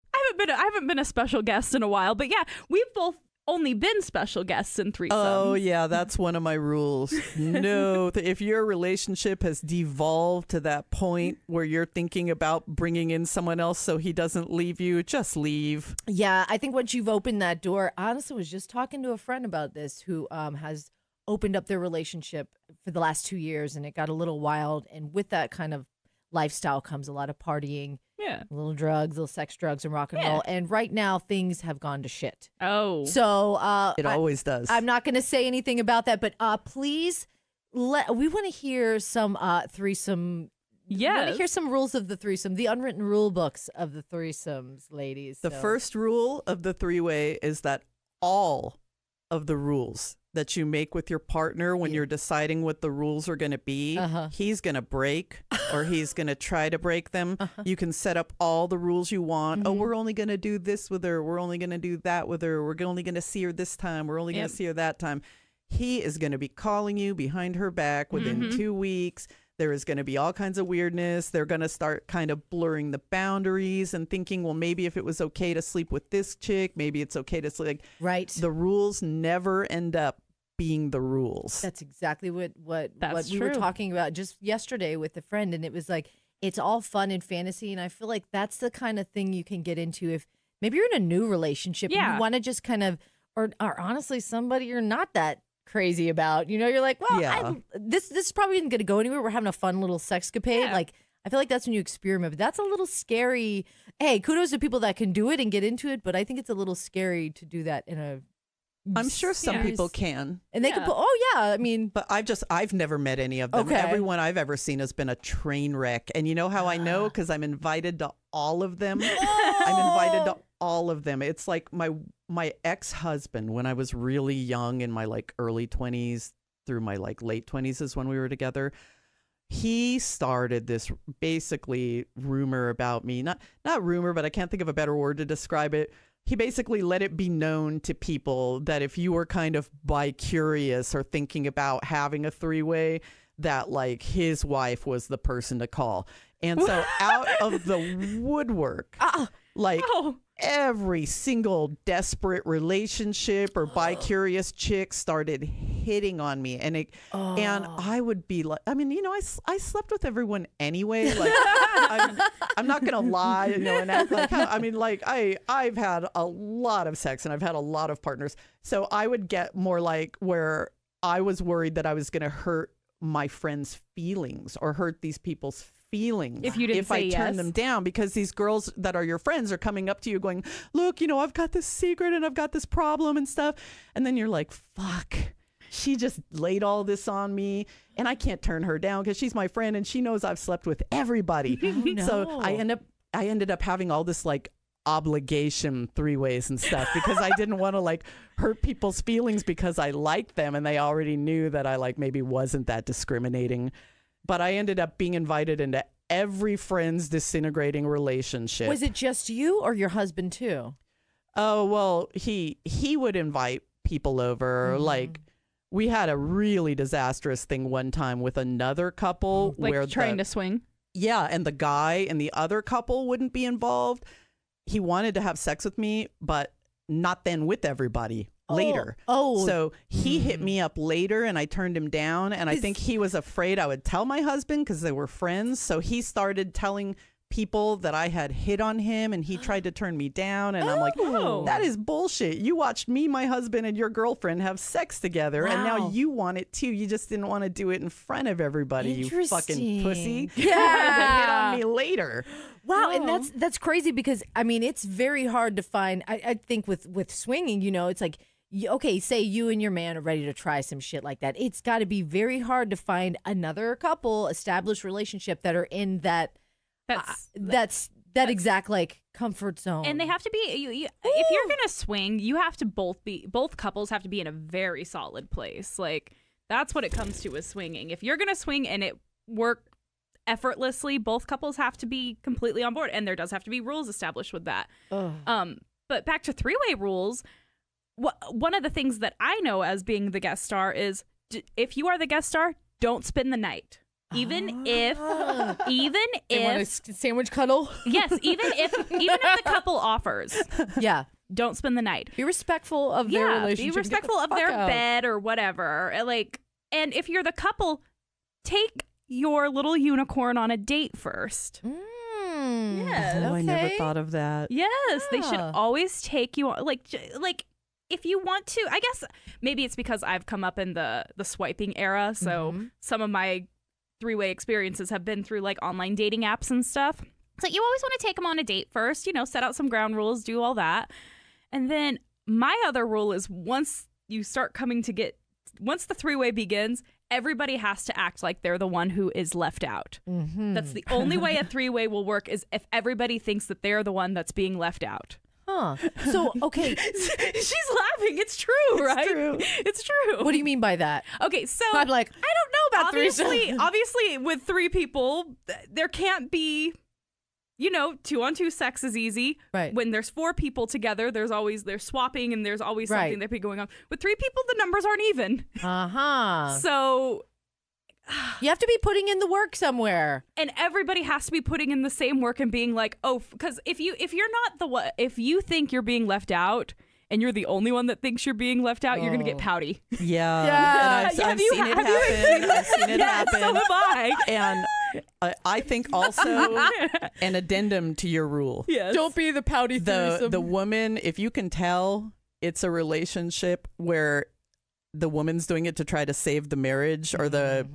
I haven't been a special guest in a while, but yeah, we've both only been special guests in threesomes. Oh yeah, that's one of my rules. No, if your relationship has devolved to that point where you're thinking about bringing in someone else so he doesn't leave you, just leave. Yeah, I think once you've opened that door, honestly, I was just talking to a friend about this who has opened up their relationship for the last 2 years, and it got a little wild. And with that kind of lifestyle comes a lot of partying. Yeah. A little drugs, a little sex, drugs, and rock and roll. And right now, things have gone to shit. Oh. So it always does. I'm not going to say anything about that, but please, we want to hear some threesome. Yeah. We want to hear some rules of the threesome, the unwritten rule books of the threesomes, ladies. The first rule of the three-way is that all of the rules that you make with your partner when you're deciding what the rules are going to be, he's going to break or he's going to try to break them. You can set up all the rules you want. Oh, we're only going to do this with her. We're only going to do that with her. We're only going to see her this time. We're only going to see her that time. He is going to be calling you behind her back within 2 weeks. There is going to be all kinds of weirdness. They're going to start kind of blurring the boundaries and thinking, well, maybe if it was okay to sleep with this chick, maybe it's okay to sleep. Right. The rules never end up being the rules. That's exactly what we true. were talking about just yesterday with a friend. And it was like, it's all fun and fantasy. And I feel like that's the kind of thing you can get into if maybe you're in a new relationship and you want to just kind of, or honestly somebody you're not that crazy about. You're like, well, this is probably isn't going to go anywhere. We're having a fun little sexcapade. Yeah. Like, I feel like that's when you experiment, but that's a little scary. Hey, kudos to people that can do it and get into it, but I think it's a little scary to do that in a I'm sure some people can. And they can put, I mean. But I've never met any of them. Okay. Everyone I've ever seen has been a train wreck. And you know how I know? Because I'm invited to all of them. I'm invited to all of them. It's like my ex-husband, when I was really young, in my like early 20s through my like late 20s is when we were together. He started this basically rumor about me. Not rumor, but I can't think of a better word to describe it. He basically let it be known to people that if you were kind of bi-curious or thinking about having a three-way, that like his wife was the person to call. And so out of the woodwork, every single desperate relationship or bi-curious chick started hitting on me. And and I would be like, I mean, I slept with everyone anyway. Like, I'm not going to lie, and act like how, I mean, like I've had a lot of sex and I've had a lot of partners. So I would get more like where I was worried that I was going to hurt my friends' feelings or hurt these people's feelings if I turn them down, because these girls that are your friends are coming up to you going, look, I've got this secret and I've got this problem and stuff. And then you're like, fuck, she just laid all this on me and I can't turn her down because she's my friend and she knows I've slept with everybody. No. So I ended up having all this like obligation three-ways and stuff because I didn't want to like hurt people's feelings because I liked them and they already knew that I like maybe wasn't that discriminating. But I ended up being invited into every friend's disintegrating relationship. Was it just you or your husband too? Oh, well, he would invite people over. Like, we had a really disastrous thing one time with another couple. Like where trying to swing? Yeah, and the guy and the other couple wouldn't be involved. He wanted to have sex with me, but not then with everybody. Later. So he hit me up later and I turned him down. And I think he was afraid I would tell my husband because they were friends. So he started telling people that I had hit on him and he tried to turn me down. And I'm like, that is bullshit. You watched me, my husband, and your girlfriend have sex together. And now you want it too. You just didn't want to do it in front of everybody, you fucking pussy. Yeah. Hit on me later. Wow, and that's crazy because, I mean, it's very hard to find. I think with swinging, it's like, okay, say you and your man are ready to try some shit like that. It's got to be very hard to find another couple, established relationship that are in that exact like comfort zone. And they have to be if you're gonna swing, you have to both couples have to be in a very solid place. Like, that's what it comes to with swinging. If you're gonna swing and it work effortlessly, both couples have to be completely on board, and there does have to be rules established with that. But back to three-way rules. One of the things that I know as being the guest star is if you are the guest star, don't spend the night. Even if Want a sandwich cuddle? Yes, even if the couple offers. Yeah. Don't spend the night. Be respectful of their relationship. Be respectful of their bed or whatever. And if you're the couple, take your little unicorn on a date first. Yes. Oh, I never thought of that. Yes, they should always take you on, like if you want to. I guess maybe it's because I've come up in the swiping era, so some of my three-way experiences have been through like online dating apps and stuff. So you always want to take them on a date first, set out some ground rules, do all that. And then my other rule is once the three-way begins, everybody has to act like they're the one who is left out. That's the only way a three-way will work, is if everybody thinks that they're the one that's being left out. So, okay. She's laughing. It's true, right? It's true. What do you mean by that? Okay, so I'm like, I don't know about threesome. Obviously, with three people, there can't be, 2-on-2 sex is easy. Right. When there's four people together, there's swapping and there's always something that be going on. With three people, the numbers aren't even. So you have to be putting in the work somewhere, and everybody has to be putting in the same work and being like, because if you think you're being left out and you're the only one that thinks you're being left out, you're gonna get pouty. Yeah. And I've seen it happen. I've seen it happen. So have I. And I think also an addendum to your rule. Yes. Don't be the pouty threesome. The woman, if you can tell it's a relationship where the woman's doing it to try to save the marriage or the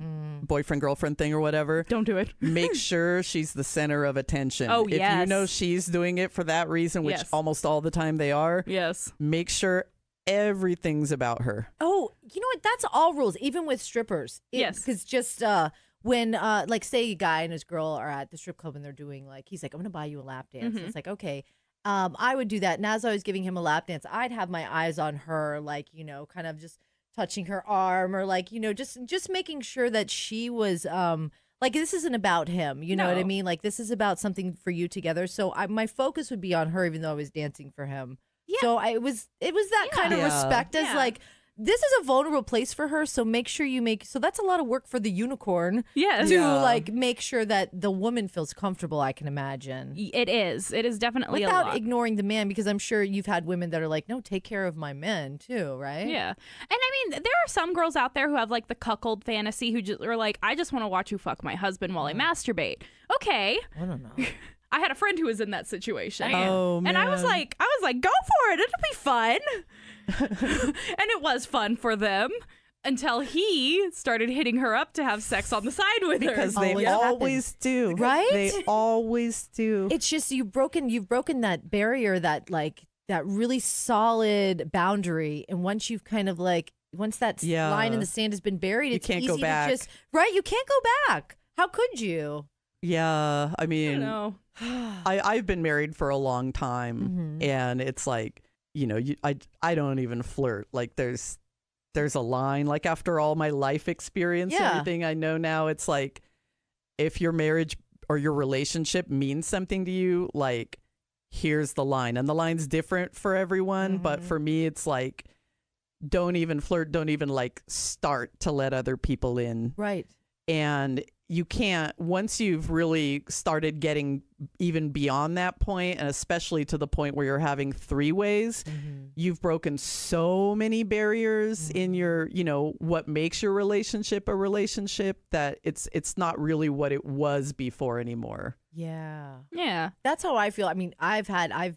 boyfriend girlfriend thing or whatever, don't do it. make sure she's the center of attention. Oh, if yes. you know she's doing it for that reason, which Yes. almost all the time they are, Yes. make sure everything's about her. Oh, you know what? That's all rules, even with strippers. Yes. Because just when, like, say a guy and his girl are at the strip club and they're doing, like, he's like, I'm going to buy you a lap dance. It's like, okay. I would do that. And as I was giving him a lap dance, I'd have my eyes on her, like, you know, kind of just touching her arm or, like, you know, just making sure that she was, like, this isn't about him. You know what I No. mean? Like, this is about something for you together. So my focus would be on her, even though I was dancing for him. Yeah. So it was that kind of Yeah. respect as Yeah. like, this is a vulnerable place for her, so make sure you so that's a lot of work for the unicorn Yes. to Yeah. like make sure that the woman feels comfortable, I can imagine. It is. It is definitely a Without lot. ignoring the man, because I'm sure you've had women that are like, no, take care of my men too, right? Yeah. And I mean, there are some girls out there who have like the cuckold fantasy who just are like, I just want to watch you fuck my husband while I masturbate. Okay. I don't know. I had a friend who was in that situation. Oh, And I was man. like, go for it. It'll be fun. And it was fun for them until he started hitting her up to have sex on the side with her. Because they Always always do. Right? They always do. It's just you've broken that barrier, that like that really solid boundary, and once you've kind of like once that Yeah. line in the sand has been buried, You it's can't easy go back. to just you can't go back. How could you? Yeah. I I mean, don't know. I've been married for a long time, Mm-hmm. and it's like, you know, I don't even flirt. Like there's a line. Like after all my life experience, and Yeah. everything I know now, it's like if your marriage or your relationship means something to you, like here's the line, and the line's different for everyone. But Mm-hmm. for me, it's like don't even flirt. Don't even like start to let other people in. Right. And you can't, once you've really started getting even beyond that point, and especially to the point where you're having three ways, you've broken so many barriers in your, you know, what makes your relationship a relationship, that it's not really what it was before anymore. Yeah. Yeah. That's how I feel. I mean, I've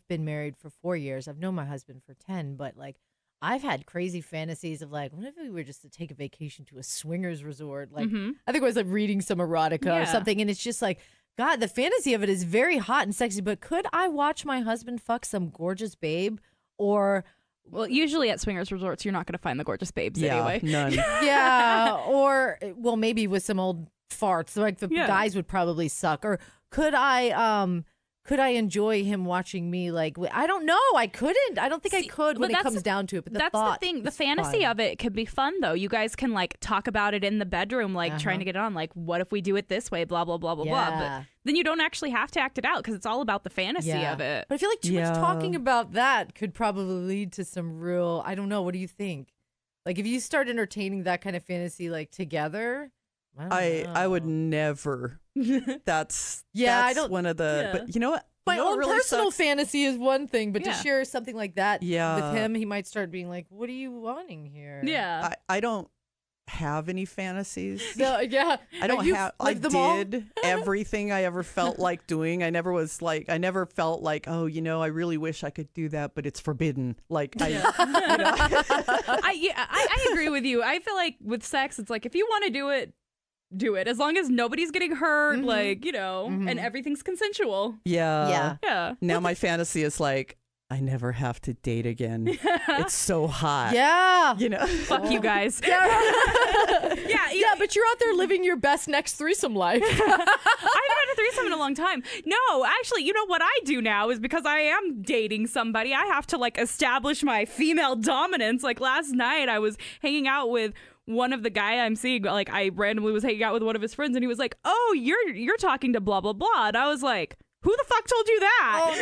been married for 4 years. I've known my husband for 10, but like I've had crazy fantasies of like, what if we were just to take a vacation to a swingers resort? Like, I think I was like reading some erotica or Yeah. something. And it's just like, God, the fantasy of it is very hot and sexy. But could I watch my husband fuck some gorgeous babe? Or, Well, usually at swingers resorts, you're not going to find the gorgeous babes anyway. None. yeah, or, well, maybe with some old farts. Like the Yeah. guys would probably suck. Or could I enjoy him watching me? Like, I don't know. I couldn't. I don't think I could when but it that's comes down to it. But the That's thought the thing. The is fantasy fun. of it could be fun, though. You guys can like talk about it in the bedroom, like trying to get it on. Like, what if we do it this way? Blah blah blah blah blah. Yeah. But then you don't actually have to act it out because it's all about the fantasy Yeah. of it. But I feel like too much Yeah. talking about that could probably lead to some real, I don't know. What do you think? Like if you start entertaining that kind of fantasy like together, I would never. That's Yeah, I that's don't- one of the. yeah. But you know what? My You know what own really personal sucks? fantasy is one thing, but Yeah. to share something like that Yeah. with him, he might start being like, "What are you wanting here?" Yeah. I don't have any fantasies. No, yeah. I don't You have. I live them all? did everything I ever felt like doing. I never felt like, oh, you know, I really wish I could do that, but it's forbidden. Like, I agree with you. I feel like with sex, it's like if you want to do it, do it. As long as nobody's getting hurt, like, you know, and everything's consensual. yeah. Yeah. Yeah. Now my fantasy is like, I never have to date again. It's so hot. Yeah. You know. Fuck you guys. Yeah, Yeah, but you're out there living your best next threesome life. I haven't had a threesome in a long time. No, actually, you know what I do now is because I am dating somebody, I have to like establish my female dominance. Like last night, I was hanging out with one of the guy I'm seeing. Like I randomly was hanging out with one of his friends, and he was like, "Oh, you're talking to blah blah blah," and I was like, who the fuck told you that? Oh,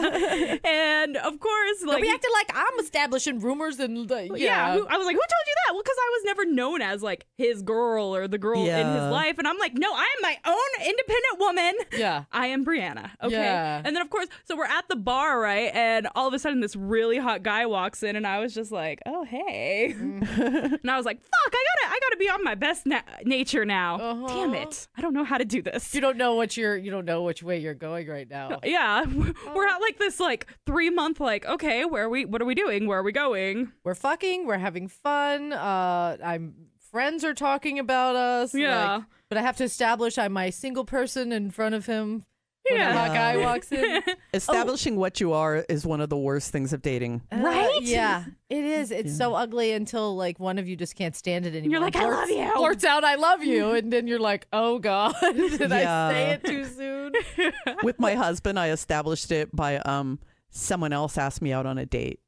no. And of course, like we acted like I'm establishing rumors and I was like, who told you that? Well, because I was never known as like his girl or the girl in his Yeah. life. And I'm like, no, I am my own independent woman. Yeah. I am Brianna. Okay. Yeah. And then, of course, so we're at the bar, right? And all of a sudden, this really hot guy walks in, and I was just like, oh, hey. And I was like, fuck, I gotta be on my best nature now. Damn it. I don't know how to do this. You don't know which way you're going right now. Yeah, we're at like this like 3 month, like, okay, what are we doing? Where are we going? We're fucking. We're having fun. Friends are talking about us. Yeah. Like, but I have to establish I'm my single person in front of him when a hot guy walks in. Establishing what you are is one of the worst things of dating. Right? Yeah, it is. It's so ugly until like one of you just can't stand it anymore. You're like, I love you. Blurts out, I love you. And then you're like, oh God, did I say it too soon? With my husband, I established it by someone else asked me out on a date.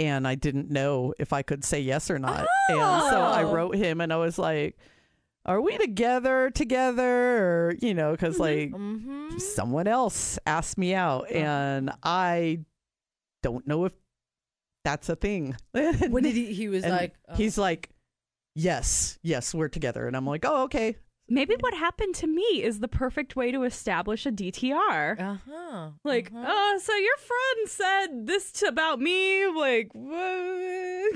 And I didn't know if I could say yes or not. And so I wrote him and I was like, are we together? Or, you know, because like someone else asked me out and I don't know if that's a thing. What did he was and like, he's like, yes, we're together. And I'm like, oh, okay. Maybe what happened to me is the perfect way to establish a DTR. Like, oh, so your friend said this about me. Like, what?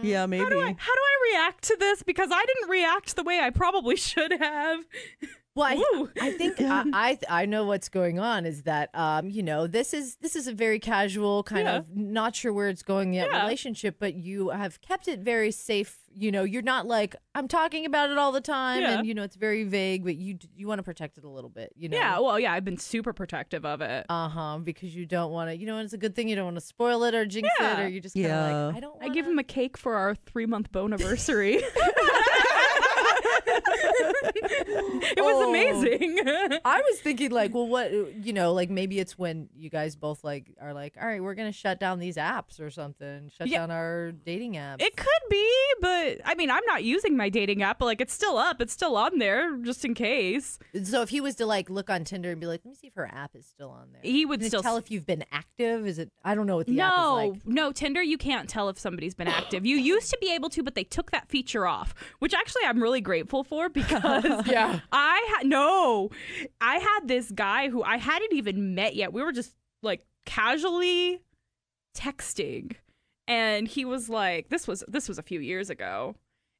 Yeah, maybe. How do I react to this? Because I didn't react the way I probably should have. Well, I think I know what's going on is that you know, this is a very casual kind of not sure where it's going yet relationship, but you have kept it very safe. You know, you're not like I'm talking about it all the time, and you know it's very vague, but you want to protect it a little bit. You know. Yeah. Well, yeah, I've been super protective of it. Because you don't want to. You know, it's a good thing you don't want to spoil it or jinx it, or you just kind of like I don't. I give him a cake for our 3-month bone-anniversary. It was amazing. I was thinking like, well, what, you know, like maybe it's when you guys both like are like, all right, we're going to shut down these apps or something, shut down our dating apps. It could be, but I mean, I'm not using my dating app, but like it's still up. It's still on there just in case. So if he was to like look on Tinder and be like, let me see if her app is still on there. He would still tell if you've been active. Is it, I don't know what the app is like. No, Tinder, you can't tell if somebody's been active. You used to be able to, but they took that feature off, which actually I'm really grateful for because I had this guy who I hadn't even met yet. We were just like casually texting, and he was like, this was a few years ago,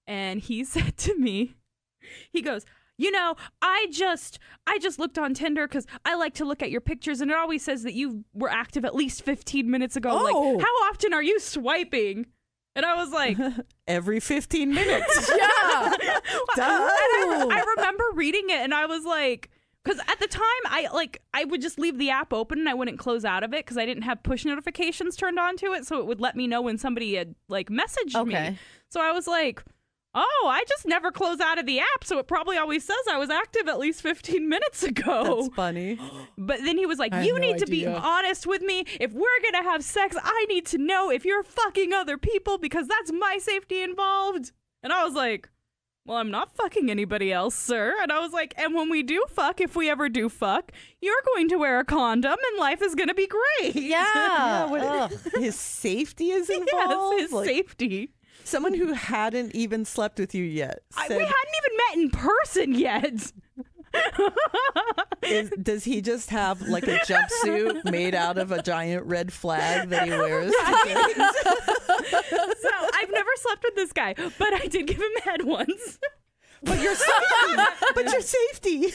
and he said to me, he goes, you know, I just looked on Tinder because I like to look at your pictures, and it always says that you were active at least 15 minutes ago. Like, how often are you swiping? And I was like, every 15 minutes. Yeah. I remember reading it, and I was like, because at the time I would just leave the app open and I wouldn't close out of it because I didn't have push notifications turned on to it, so it would let me know when somebody had like messaged me. So I was like, oh, I just never close out of the app, so it probably always says I was active at least 15 minutes ago. That's funny. But then he was like, you need to be honest with me. If we're going to have sex, I need to know if you're fucking other people because that's my safety involved. And I was like, well, I'm not fucking anybody else, sir. And I was like, and when we do fuck, if we ever do fuck, you're going to wear a condom and life is going to be great. Yeah. His safety is involved? Yes, his safety. Someone who hadn't even slept with you yet. We hadn't even met in person yet. Does he just have like a jumpsuit made out of a giant red flag that he wears? So I've never slept with this guy, but I did give him head once. But your safety. But your safety.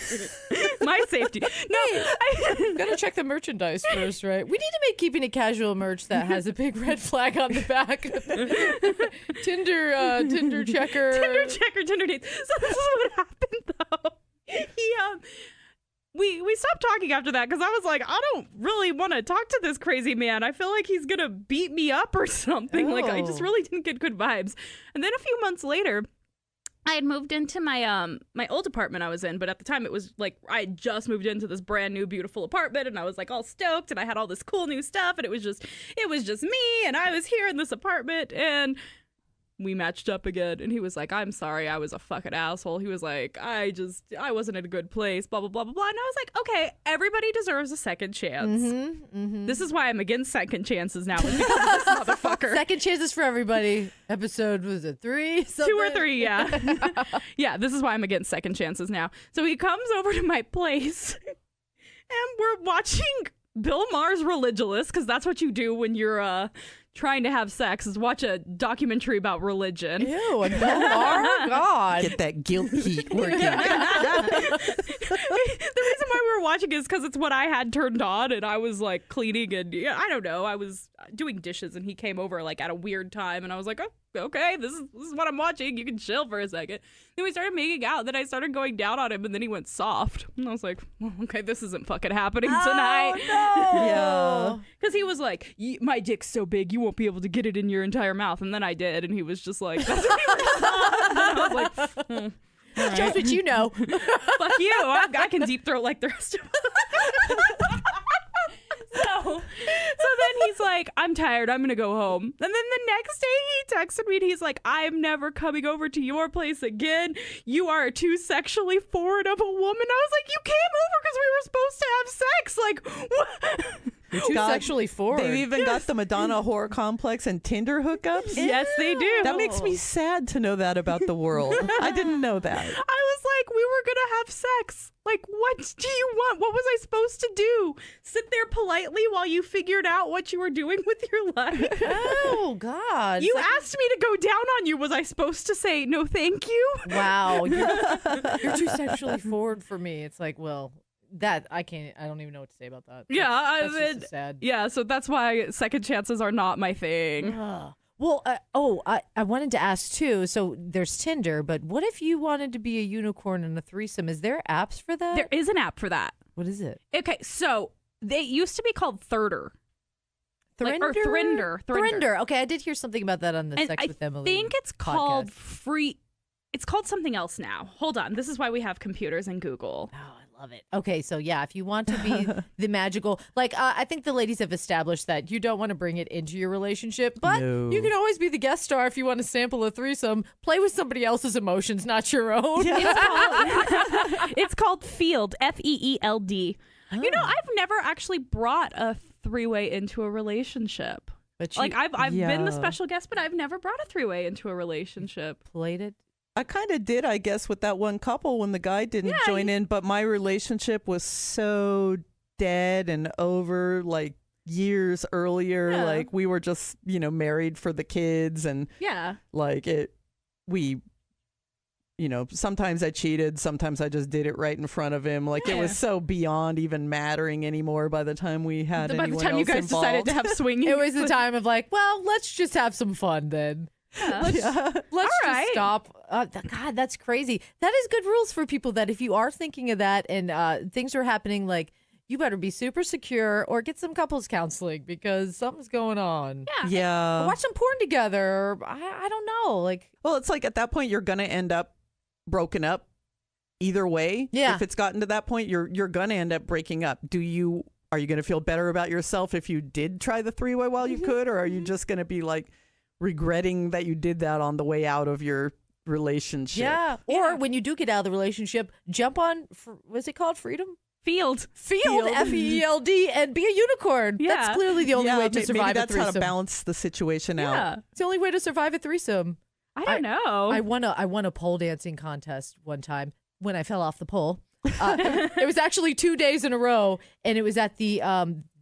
My safety. No, I'm gonna check the merchandise first, right? We need to make Keeping It Casual merch that has a big red flag on the back. Tinder checker. Tinder dates. So this is what happened though. We stopped talking after that because I was like, I don't really want to talk to this crazy man. I feel like he's gonna beat me up or something. Like I just really didn't get good vibes. And then a few months later, I had moved into my my old apartment I was in, but at the time it was like I had just moved into this brand new beautiful apartment, and I was like all stoked, and I had all this cool new stuff, and it was just me, and I was here in this apartment, and we matched up again, and he was like, I'm sorry, I was a fucking asshole. He was like, I wasn't in a good place, blah, blah, blah, blah, blah. And I was like, okay, everybody deserves a second chance. This is why I'm against second chances now, is because of this motherfucker. Second chances for everybody. Episode, was it 3? Something? 2 or 3, yeah. Yeah, this is why I'm against second chances now. So he comes over to my place, and we're watching Bill Maher's Religulous, because that's what you do when you're trying to have sex, is watch a documentary about religion. Ew, and Bill Maher? God. Get that guilt heat working. The reason why we were watching is because it's what I had turned on, and I was like cleaning, and I don't know, I was doing dishes, and he came over like at a weird time, and I was like, oh, okay, this is what I'm watching. You can chill for a second. Then we started making out. Then I started going down on him, and then he went soft. And I was like, well, okay, this isn't fucking happening tonight. No. Yeah. Because he was like, my dick's so big, you won't be able to get it in your entire mouth. And then I did, and he was just like, that's what he was and I was like, Just what you know. fuck you. I can deep throat like the rest of us. So then he's like, I'm tired, I'm gonna go home. And then the next day he texted me and he's like, I'm never coming over to your place again. You are too sexually forward of a woman. I was like, you came over because we were supposed to have sex. Like, what? You're too sexually forward. They've even got the Madonna Horror Complex and Tinder hookups. Yes, they do. That makes me sad to know that about the world. I didn't know that. I was like, we were gonna have sex. Like, what do you want? What was I supposed to do? Sit there politely while you figured out what you were doing with your life? Oh, God. You asked me to go down on you. Was I supposed to say no thank you? Wow. You're too sexually forward for me. It's like, well, that I don't even know what to say about that. Yeah, That's just so sad. Yeah, so that's why second chances are not my thing. Well, I wanted to ask too. So there's Tinder, but what if you wanted to be a unicorn in a threesome? Is there apps for that? There is an app for that. What is it? Okay, so they used to be called Thirder. Thrinder? Thrinder. Okay, I did hear something about that on the And Sex with Emily. I think it's podcast. called Free. It's called something else now. Hold on. This is why we have computers and Google. Oh, I love it. Okay, so yeah, if you want to be the magical, like I think the ladies have established that you don't want to bring it into your relationship, but No. you can always be the guest star if you want to sample a threesome. Play with somebody else's emotions, not your own. It's called Field, Feeld. Oh. You know, I've never actually brought a three-way into a relationship. But Like I've been the Yeah. special guest, but I've never brought a three-way into a relationship. played it. I kind of did, I guess, with that one couple when the guy didn't join in, but my relationship was so dead and over like years earlier. Yeah. Like we were just, married for the kids and Yeah. like sometimes I cheated, sometimes I just did it right in front of him. Like it was so beyond even mattering anymore by the time we had By the anyone time you else guys involved. decided to have swinging. It was the time of like, well, let's just have some fun then. Let's All just right. stop. God, that's crazy. That is good rules for people that if you are thinking of that and things are happening, like you better be super secure or get some couples counseling because something's going on. Yeah. Watch some porn together. Or, I don't know. Like, Well, it's like at that point you're gonna end up broken up either way. Yeah. If it's gotten to that point, you're gonna end up breaking up. Are you gonna feel better about yourself if you did try the three-way while you could, or are you just gonna be like regretting that you did that on the way out of your relationship? yeah. Or when you do get out of the relationship, jump on, what's it called? Freedom? Field. Field, Feeld, and be a unicorn. Yeah. That's clearly the only way to maybe survive a that's threesome. how to balance the situation out. Yeah. It's the only way to survive a threesome. I don't know. I won a pole dancing contest one time when I fell off the pole. It was actually 2 days in a row, and it was at the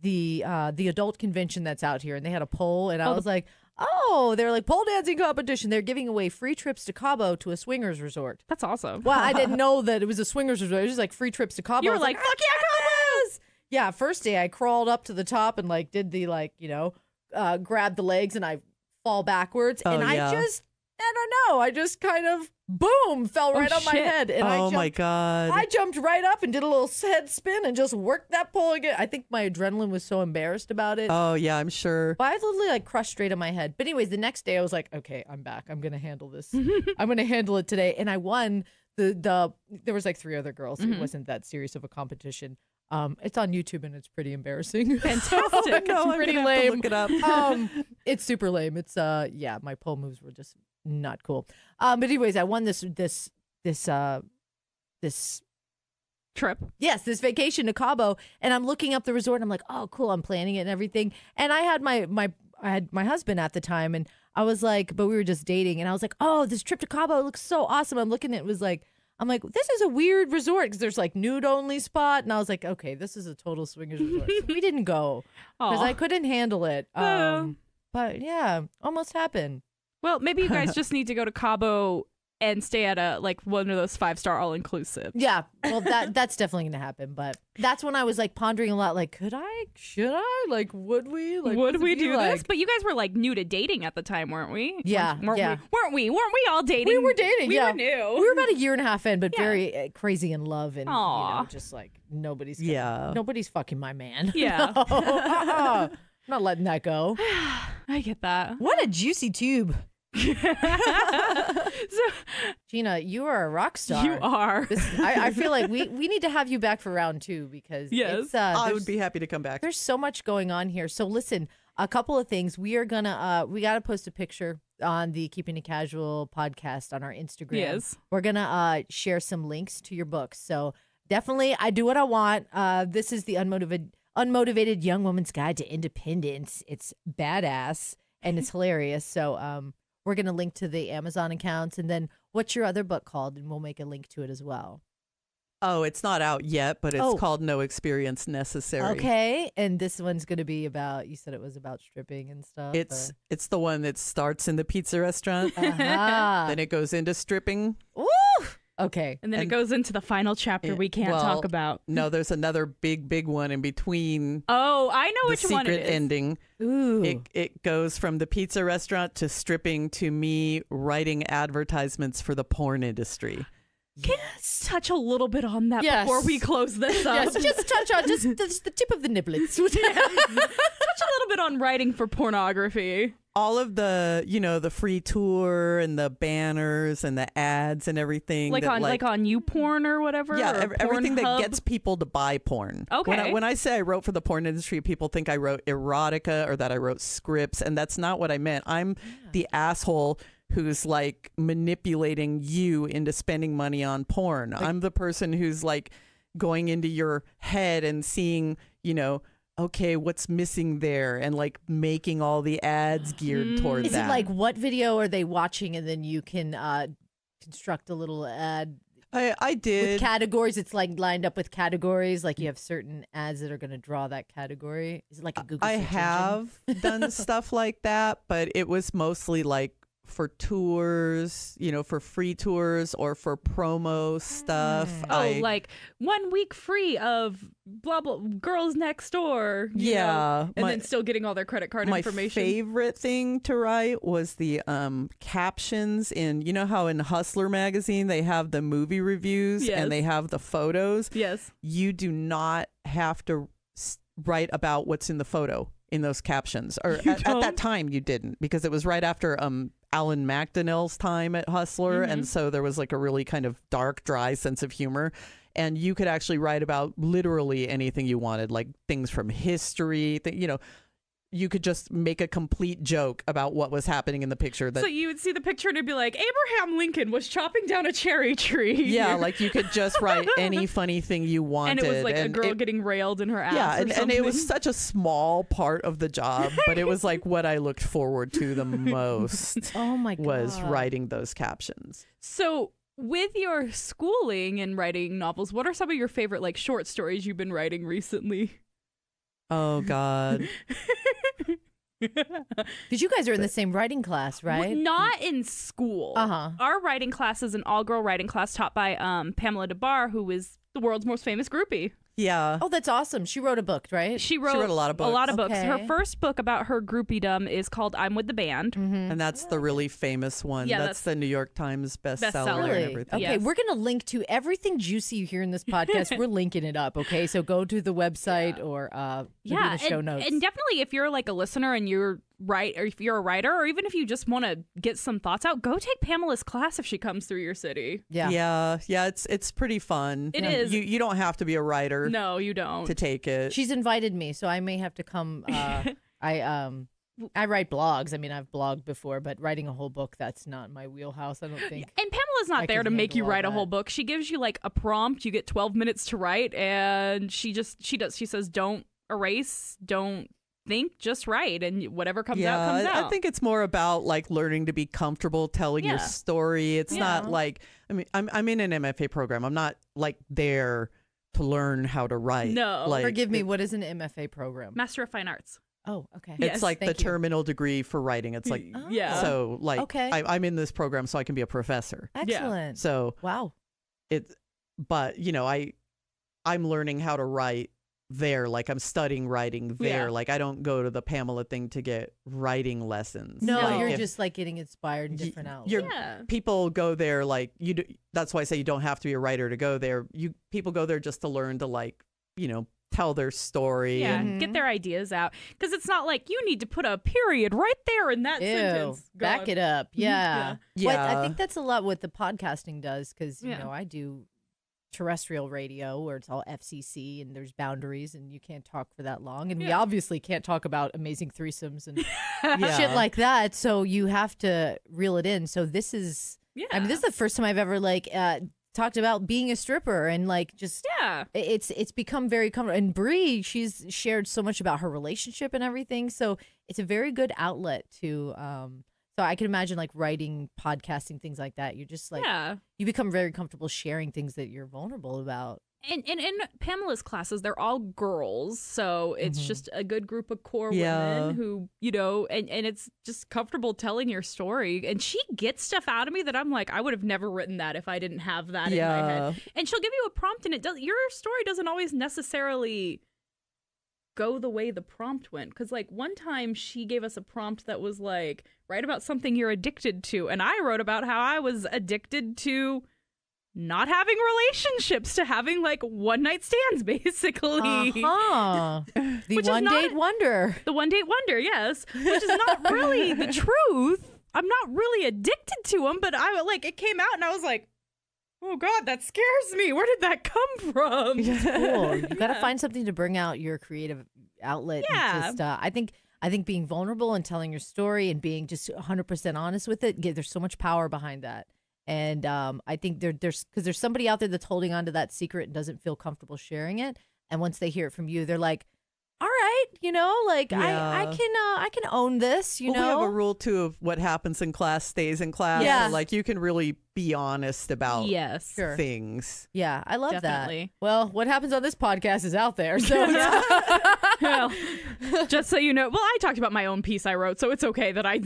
adult convention that's out here, and they had a pole, and I was like, oh, they're like pole dancing competition. They're giving away free trips to Cabo to a swingers resort. That's awesome. Well, I didn't know that it was a swingers resort. It was just like free trips to Cabo. You I were was like, fuck yeah, Cabos! Yeah, first day I crawled up to the top and like did the grab the legs and I fall backwards, and I don't know. I just kind of boom fell right on my shit. head, and My God. I jumped right up and did a little head spin and just worked that pole again. I think my adrenaline was so embarrassed about it. Oh yeah, I'm sure. But I literally like crushed straight on my head. But anyways, the next day I was like, okay, I'm back. I'm gonna handle this. I'm gonna handle it today. And I won there was like 3 other girls. It wasn't that serious of a competition. It's on YouTube and it's pretty embarrassing. Fantastic. It's I'm pretty gonna have to lame. look it up. It's super lame. It's my pole moves were just not cool. But anyways, I won this Trip. Yes, this vacation to Cabo, and I'm looking up the resort, and I'm like, oh, cool, I'm planning it and everything. And I had my husband at the time, and I was like, but we were just dating, and I was like, oh, this trip to Cabo looks so awesome. I'm looking at it, was like, I'm like, this is a weird resort because there's like nude only spot, and I was like, okay, this is a total swingers resort. So we didn't go because Aw. I couldn't handle it. Oh. But yeah, almost happened. Well, maybe you guys just need to go to Cabo and stay at a like one of those 5-star all-inclusive. Yeah, well, that's definitely going to happen. But that's when I was like pondering a lot. Like, should I? Like, would we? Like, Would we do like... this? But you guys were like new to dating at the time, weren't we? Yeah, Weren't we all dating? We were dating. We yeah, were new. We were about a year and a half in, but very crazy in love, and just like nobody's fucking my man. Yeah, I'm not letting that go. I get that. What a juicy tube. So, Gina, you are a rock star. you are. I feel like we need to have you back for round 2 because Yes. I would be happy to come back. there's so much going on here. So listen, a couple of things. We are gonna we gotta post a picture on the Keeping It Casual podcast on our Instagram. Yes. We're gonna share some links to your books. So definitely, I do what I want. This is the unmotivated young woman's guide to independence. It's badass and it's hilarious. So we're gonna link to the Amazon accounts, and then what's your other book called? And we'll make a link to it as well. Oh, it's not out yet, but it's called No Experience Necessary. Okay, and this one's going to be about, you said it was about stripping and stuff? It's the one that starts in the pizza restaurant, Uh-huh. then it goes into stripping. Ooh! Okay. And then it goes into the final chapter we can't talk about. No, there's another big one in between. Oh, I know The which one it secret is. ending. Ooh. It goes from the pizza restaurant to stripping to me writing advertisements for the porn industry. Yes. Touch a little bit on that Yes. before we close this up. Yes, just touch on just the tip of the niblets. Touch a little bit on writing for pornography. All of the, the free tour and the banners and the ads and everything. Like on YouPorn or whatever? Yeah, or everything that Pornhub? gets people to buy porn. Okay. When I say I wrote for the porn industry, people think I wrote erotica or that I wrote scripts, and that's not what I meant. I'm the asshole who's like manipulating you into spending money on porn. I'm the person who's like going into your head and seeing, okay, what's missing there, and like making all the ads geared towards Is that. it like what video are they watching, and then you can construct a little ad I did. with categories? It's like lined up with categories, like you have certain ads that are going to draw that category. Is it like a Google I search engine? have done stuff like that, but it was mostly like for tours, for free tours or for promo stuff. Like 1 week free of blah blah girls next door. you know, and then still getting all their credit card my information. favorite thing to write was the captions in, how in Hustler magazine they have the movie reviews Yes. and they have the photos. Yes. You do not have to write about what's in the photo in those captions, or at that time you didn't, because it was right after Alan McDonnell's time at Hustler, and so there was like a really kind of dark, dry sense of humor, and you could actually write about literally anything you wanted, like things from history. You could just make a complete joke about what was happening in the picture. So you would see the picture and it'd be like, Abraham Lincoln was chopping down a cherry tree. Yeah, like you could just write any funny thing you wanted. And it was like a girl getting railed in her ass. Yeah, or and it was such a small part of the job, but it was like what I looked forward to the most. Oh my God. Was writing those captions. So with your schooling and writing novels, what are some of your favorite like short stories you've been writing recently? Oh God. Because you guys are in the same writing class, right? Well, not in school. Our writing class is an all-girl writing class taught by Pamela DeBar, who is the world's most famous groupie. Yeah. Oh, that's awesome. She wrote a book, right? She wrote a lot of books. Okay. Her first book about her groupiedom is called I'm With the Band. And that's the really famous one. Yeah, that's the New York Times bestseller Really? and everything. Okay, Yes. we're going to link to everything juicy you hear in this podcast. We're linking it up, okay? So go to the website or maybe in the show notes. And definitely if you're like a listener and you're or if you're a writer, or even if you just want to get some thoughts out, go take Pamela's class if she comes through your city. Yeah, it's pretty fun. It is. You don't have to be a writer No, you don't. to take it. She's invited me, so I may have to come. I write blogs. I mean, I've blogged before, but writing a whole book, that's not my wheelhouse, I don't think. And Pamela's not I there can to make you handle all write a that. whole book. She gives you like a prompt. You get 12 minutes to write, and she says, don't erase, don't think, just write, and whatever comes out comes out. I think it's more about like learning to be comfortable telling your Yeah. story. It's not like, I mean, I'm in an MFA program. I'm not like there to learn how to write. No. like, Forgive me, what is an MFA program? Master of Fine Arts. Oh, okay. It's like the Thank you. terminal degree for writing. It's like, Yeah. so like, Okay. I'm in this program so I can be a professor. Excellent. So Wow. but you know, I'm learning how to write there. Like I'm studying writing there. Yeah. Like I don't go to the Pamela thing to get writing lessons. No, Like, you're if just like getting inspired in different outlets. you're- Yeah. people go there like that's why I say you don't have to be a writer to go there. People go there just to learn to like, you know, tell their story. Yeah, And get their ideas out. Because it's not like you need to put a period right there in that Ew, sentence. back God. it up. Yeah. Yeah. Well, I Yeah. think that's a lot what the podcasting does because, you Yeah. know, I do terrestrial radio where it's all FCC and there's boundaries and you can't talk for that long. And we Yeah. obviously can't talk about amazing threesomes and Yeah. shit like that. So you have to reel it in. So this is, Yeah. I mean, this is the first time I've ever like talked about being a stripper and like just Yeah. it's become very comfortable. And Bree, she's shared so much about her relationship and everything. So it's a very good outlet to so I can imagine like writing, podcasting, things like that. You're just like Yeah. you become very comfortable sharing things that you're vulnerable about. And in Pamela's classes, they're all girls, so it's Mhm. just a good group of core Yeah. women who, you know, and it's just comfortable telling your story. And she gets stuff out of me that I'm like, I would have never written that if I didn't have that in my head. And she'll give you a prompt, and your story doesn't always necessarily go the way the prompt went. Because like one time she gave us a prompt that was like, write about something you're addicted to, and I wrote about how I was addicted to not having relationships, to having like one night stands, basically. Uh-huh. The Which is one not date wonder. The one date wonder, yes, which is not really the truth. I'm not really addicted to them, but I like it came out and I was like, oh God, that scares me. Where did that come from? Cool. You got to Yeah. find something to bring out your creative outlet. And Yeah. just, I think being vulnerable and telling your story and being just 100% honest with it, there's so much power behind that. And I think there's because there's somebody out there that's holding on to that secret and doesn't feel comfortable sharing it. And once they hear it from you, they're like, all right, you know, like Yeah. I can own this, you We know. have a rule too of what happens in class stays in class. Yeah. So, like you can really be honest about Yes. Sure. things. Yeah, I love Definitely. that. Well, what happens on this podcast is out there. So Well, just so you know, well, I talked about my own piece I wrote, so it's okay that I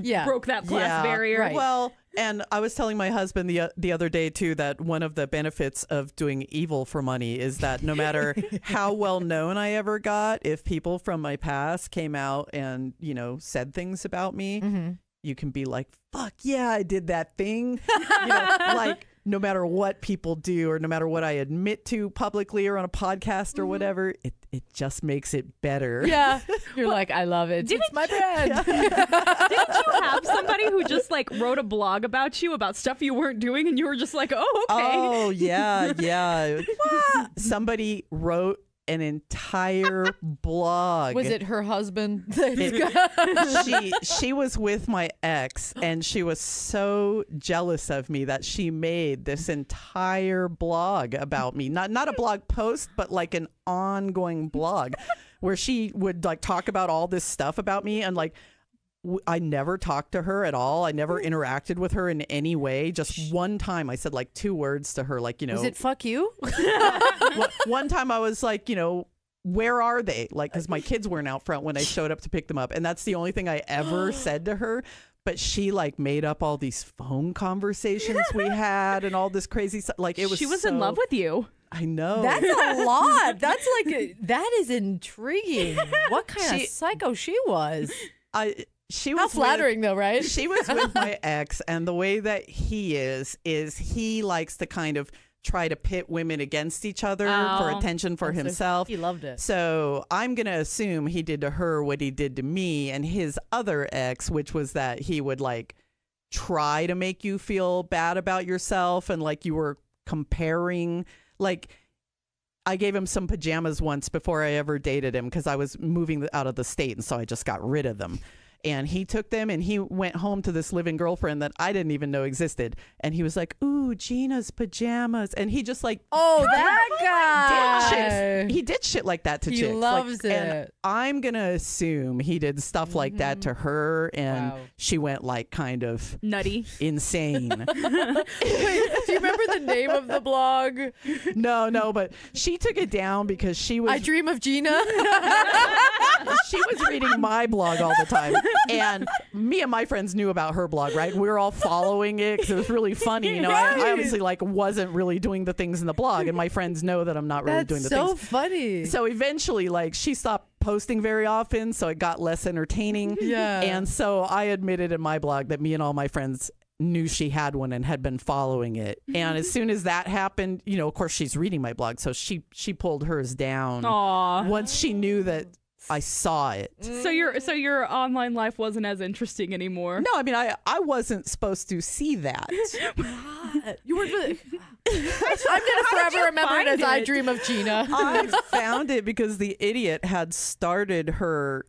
Yeah. broke that class Yeah. barrier. Right. Well, and I was telling my husband the other day too that one of the benefits of doing evil for money is that no matter how well known I ever got, if people from my past came out and, you know, said things about me, Mhm. you can be like, fuck yeah, I did that thing. You know, like no matter what people do or no matter what I admit to publicly or on a podcast or whatever, it just makes it better. yeah, you're like, I love it. It's my brand. Didn't you have somebody who just like wrote a blog about you about stuff you weren't doing and you were just like, oh, okay. Oh, yeah, yeah. Somebody wrote an entire blog. Was it her husband? She was with my ex and she was so jealous of me that she made this entire blog about me. Not a blog post, but like an ongoing blog where she would like talk about all this stuff about me and like I never talked to her at all. I never interacted with her in any way. Just one time I said like 2 words to her, like, you know. Was it fuck you? One time I was like, you know, where are they? Like, because my kids weren't out front when I showed up to pick them up. And that's the only thing I ever said to her. But she like made up all these phone conversations we had and all this crazy stuff. Like it was She was in love with you. I know. That's a lot. That's like that is intriguing. What kind of psycho she was? She How was flattering though, right? She was with my ex, and the way that he is he likes to kind of try to pit women against each other for attention for himself. He loved it. So I'm going to assume he did to her what he did to me and his other ex, which was that he would like try to make you feel bad about yourself and like you were comparing. Like I gave him some pajamas once before I ever dated him because I was moving out of the state, and so I just got rid of them. And he took them and he went home to this living girlfriend that I didn't even know existed. And he was like, ooh, Gina's pajamas. And he just like, oh, that guy. He did shit like that to chicks. He loves it. And I'm going to assume he did stuff like that to her. And she went like kind of nutty, insane. Wait, do you remember the name of the blog? No, but she took it down because she was. I Dream of Gina. She was reading my blog all the time, and me and my friends knew about her blog, right? We were all following it because it was really funny. You know, I obviously like wasn't really doing the things in the blog, and my friends know that I'm not really doing the things. That's so funny. So eventually, like, she stopped posting very often, so it got less entertaining. Yeah. And so I admitted in my blog that me and all my friends knew she had one and had been following it. And as soon as that happened, you know, of course she's reading my blog, so she pulled hers down. Aww. Once she knew that I saw it. So your online life wasn't as interesting anymore. No, I mean I wasn't supposed to see that. You were really. I'm gonna forever remember it as I Dream of Gina. I found it because the idiot had started her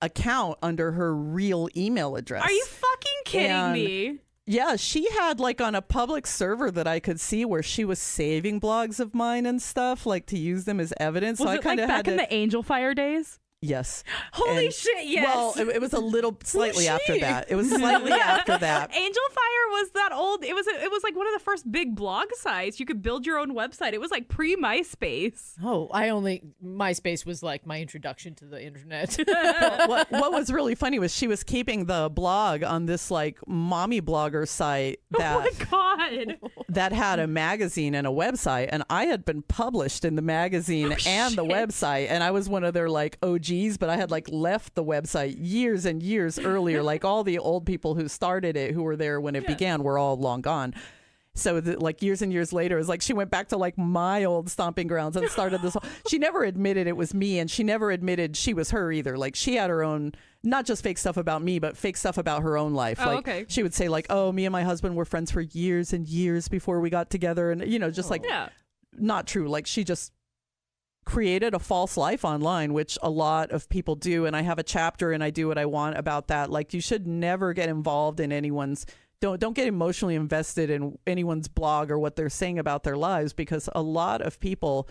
account under her real email address. Are you fucking kidding me? Yeah, she had like on a public server that I could see where she was saving blogs of mine and stuff, like to use them as evidence. Was so it I kind of like had back in the Angel Fire days? Yes. Holy shit, yes. Well, it was a little slightly after that. It was slightly after that. Angel Fire was that old. It was like one of the first big blog sites. You could build your own website. It was like pre-MySpace. Oh, MySpace was like my introduction to the internet. What was really funny was she was keeping the blog on this like mommy blogger site that, oh my God. that had a magazine and a website, and I had been published in the magazine and the website, and I was one of their like OGs, but I had like left the website years and years earlier. Like all the old people who started it, who were there when it began, were all long gone. So like years and years later, it was like she went back to like my old stomping grounds and started this. She never admitted it was me, and she never admitted she was her either. Like she had her own, not just fake stuff about me, but fake stuff about her own life. Like she would say like, oh, me and my husband were friends for years and years before we got together. And, you know, just like not true. Like she just created a false life online, which a lot of people do. And I have a chapter and I do what I want about that. Like you should never get involved in anyone's, don't get emotionally invested in anyone's blog or what they're saying about their lives, because a lot of people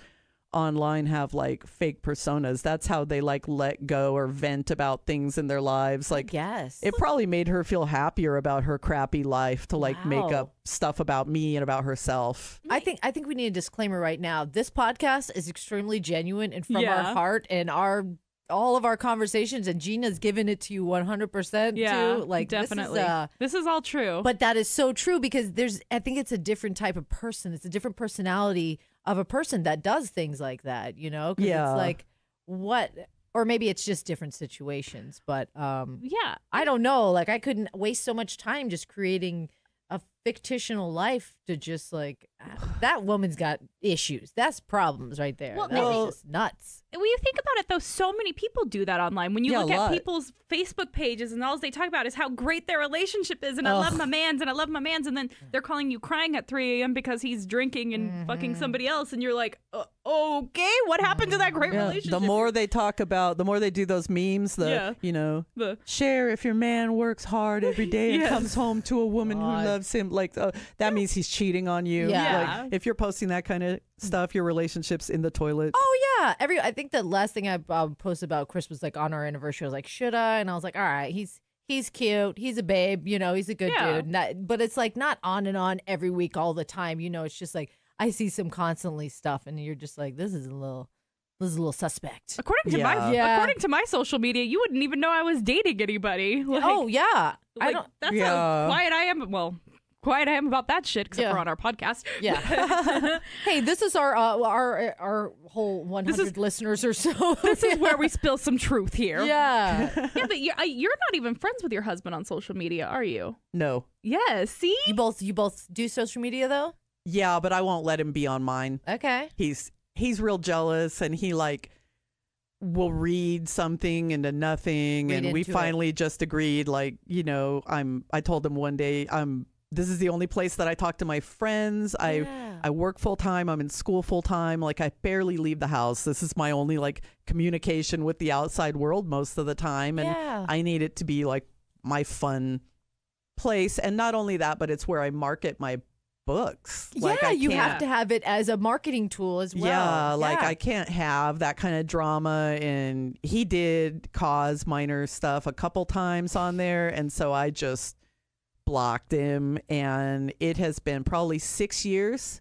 online have like fake personas. That's how they like let go or vent about things in their lives. Like, yes, it probably made her feel happier about her crappy life to like make up stuff about me and about herself. I think we need a disclaimer right now. This podcast is extremely genuine and from our heart, and all of our conversations, and Gina's given it to you 100% too. Like definitely. This is all true. But that is so true, because I think it's a different type of person. It's a different personality of a person that does things like that, you know? 'Cause it's like, what, or maybe it's just different situations, but I don't know. Like I couldn't waste so much time just creating a fictional life to just like, that woman's got issues. That's problems right there. Well, That's just nuts. When you think about it, though, so many people do that online. When you look at people's Facebook pages and all they talk about is how great their relationship is, and I love my mans, and I love my mans, and then they're calling you crying at 3 a.m. because he's drinking and fucking somebody else, and you're like, okay, what happened to that great relationship? The more they talk about, the more they do those memes, you know, share if your man works hard every day and comes home to a woman who loves him. Like, that means he's cheating on you. Yeah. Like, if you're posting that kind of stuff, your relationship's in the toilet. Oh yeah, I think the last thing I posted about Chris was like on our anniversary. I was like, should I? And I was like, all right, he's cute, he's a babe, you know, he's a good dude. But it's like not on and on every week all the time, you know. It's just like I see some constantly stuff, and you're just like, this is a little suspect. According to my social media, you wouldn't even know I was dating anybody. Like, I don't. That's how quiet I am. Well, quiet I am about that shit, except for on our podcast. Yeah. Hey, this is our whole 100 listeners or so. This is where we spill some truth here. Yeah. Yeah, but you're not even friends with your husband on social media, are you? No. Yeah. See, you both do social media though. Yeah, but I won't let him be on mine. Okay. He's real jealous, and he like will read something into nothing, and we finally just agreed, like, you know, I told him one day, this is the only place that I talk to my friends. I I work full time. I'm in school full time. Like, I barely leave the house. This is my only like communication with the outside world most of the time. And I need it to be like my fun place. And not only that, but it's where I market my books. Like, you have to have it as a marketing tool as well. Like I can't have that kind of drama. And he did cause minor stuff a couple times on there. And so I just blocked him, and it has been probably 6 years.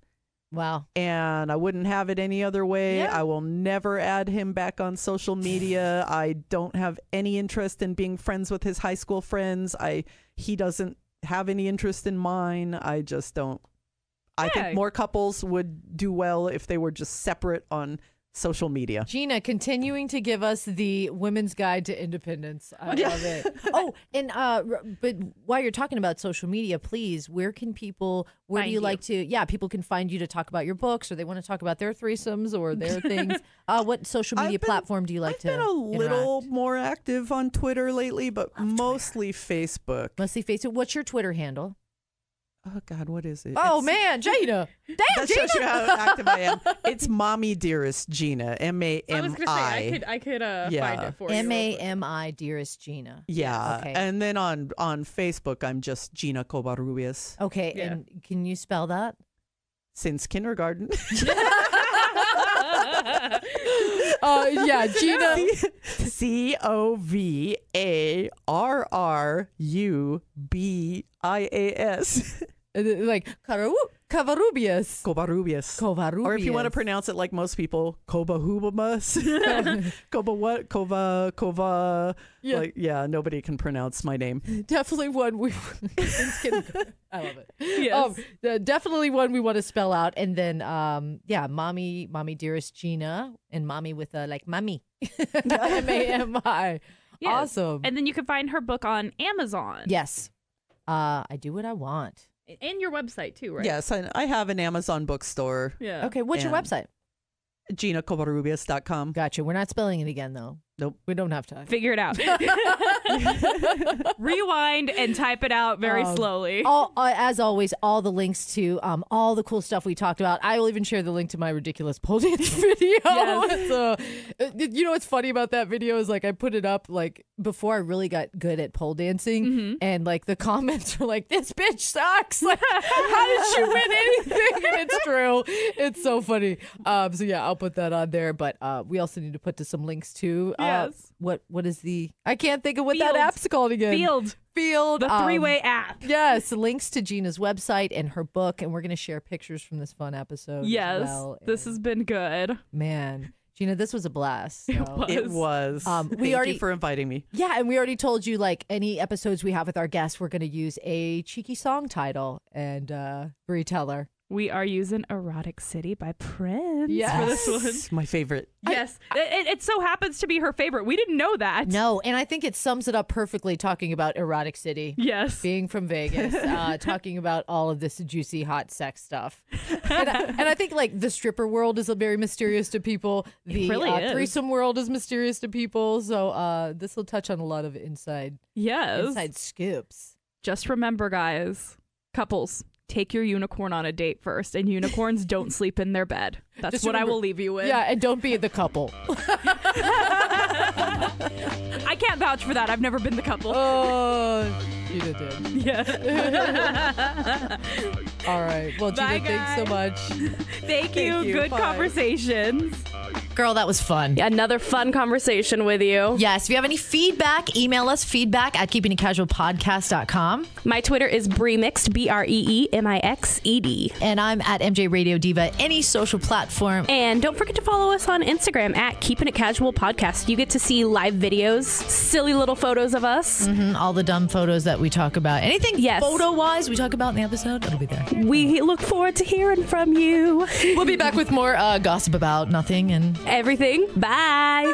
Wow. And I wouldn't have it any other way. I will never add him back on social media. I don't have any interest in being friends with his high school friends. He doesn't have any interest in mine. I just don't. I think more couples would do well if they were just separate on social media. Gina, continuing to give us the women's guide to independence. I love it. Oh, and but while you're talking about social media, please, where do you like to, people can find you to talk about your books, or they want to talk about their threesomes or their things. What social media platform do you like to I've been a little more active on Twitter lately, but mostly Facebook. Mostly Facebook. What's your Twitter handle? Oh, God, what is it? Oh, man, Gina. Damn, that Gina. shows you how active I am. It's Mommy Dearest Gina, M-A-M-I. I was going to say, I could find it for you. M-A-M-I Dearest Gina. Yeah. Okay. And then on Facebook, I'm just Gina Covarrubias. Okay, and can you spell that? Since kindergarten. Gina. Covarrubias. Like Covarrubias. Covarrubias. Or if you want to pronounce it like most people, Covarrubias. Coba what? Cova. Yeah. Nobody can pronounce my name. Definitely one we. I love it. Yes. Definitely one we want to spell out, and then mommy Dearest Gina, and mommy with like mommy. M-A-M-I. Yes. Awesome. And then you can find her book on Amazon. Yes. I do what I want. And your website too, right? Yes, I have an Amazon bookstore. Yeah. Okay, what's your website? GinaCovarrubias.com. Gotcha. We're not spelling it again, though. Nope. We don't have time. Figure it out. Rewind and type it out very slowly. As always, all the links to all the cool stuff we talked about. I will even share the link to my ridiculous pole dance video. Yes. So, you know what's funny about that video is like I put it up like before I really got good at pole dancing, and like the comments are like, "This bitch sucks. Like, how did she win anything?" And it's true. It's so funny. So yeah, I'll put that on there. But we also need to put to some links too. Yes. What is the? I can't think of what that app's called again. Field. The three-way app. Yes. Links to Gina's website and her book, and we're going to share pictures from this fun episode. Yes. As well. This has been good. Man, Gina, this was a blast. So. It was. Thank you for inviting me. Yeah, and we already told you like any episodes we have with our guests, we're going to use a cheeky song title, and Bree, tell her. We are using Erotic City by Prince for this one. It's my favorite. Yes. It so happens to be her favorite. We didn't know that. No, and I think it sums it up perfectly talking about Erotic City. Yes. Being from Vegas, talking about all of this juicy, hot sex stuff. And I think like the stripper world is very mysterious to people. The it really is. Threesome world is mysterious to people. So this will touch on a lot of inside scoops. Just remember, guys, couples, take your unicorn on a date first, and unicorns don't sleep in their bed. That's just what I will leave you with. Yeah, and don't be the couple. I can't vouch for that. I've never been the couple. Oh, Gina did. Yeah. All right. Well, Gina, thanks so much. Thank you. Good conversations. Girl, that was fun. Another fun conversation with you. Yes. If you have any feedback, email us feedback@keepingitcasualpodcast.com. My Twitter is Breemixed, BREEMIXED. And I'm at MJ Radio Diva, any social platform. And don't forget to follow us on Instagram at Keeping It Casual Podcast. You get to see live videos, silly little photos of us. All the dumb photos that we talk about. Anything photo-wise we talk about in the episode, it'll be there. We look forward to hearing from you. We'll be back with more gossip about nothing and everything. Bye.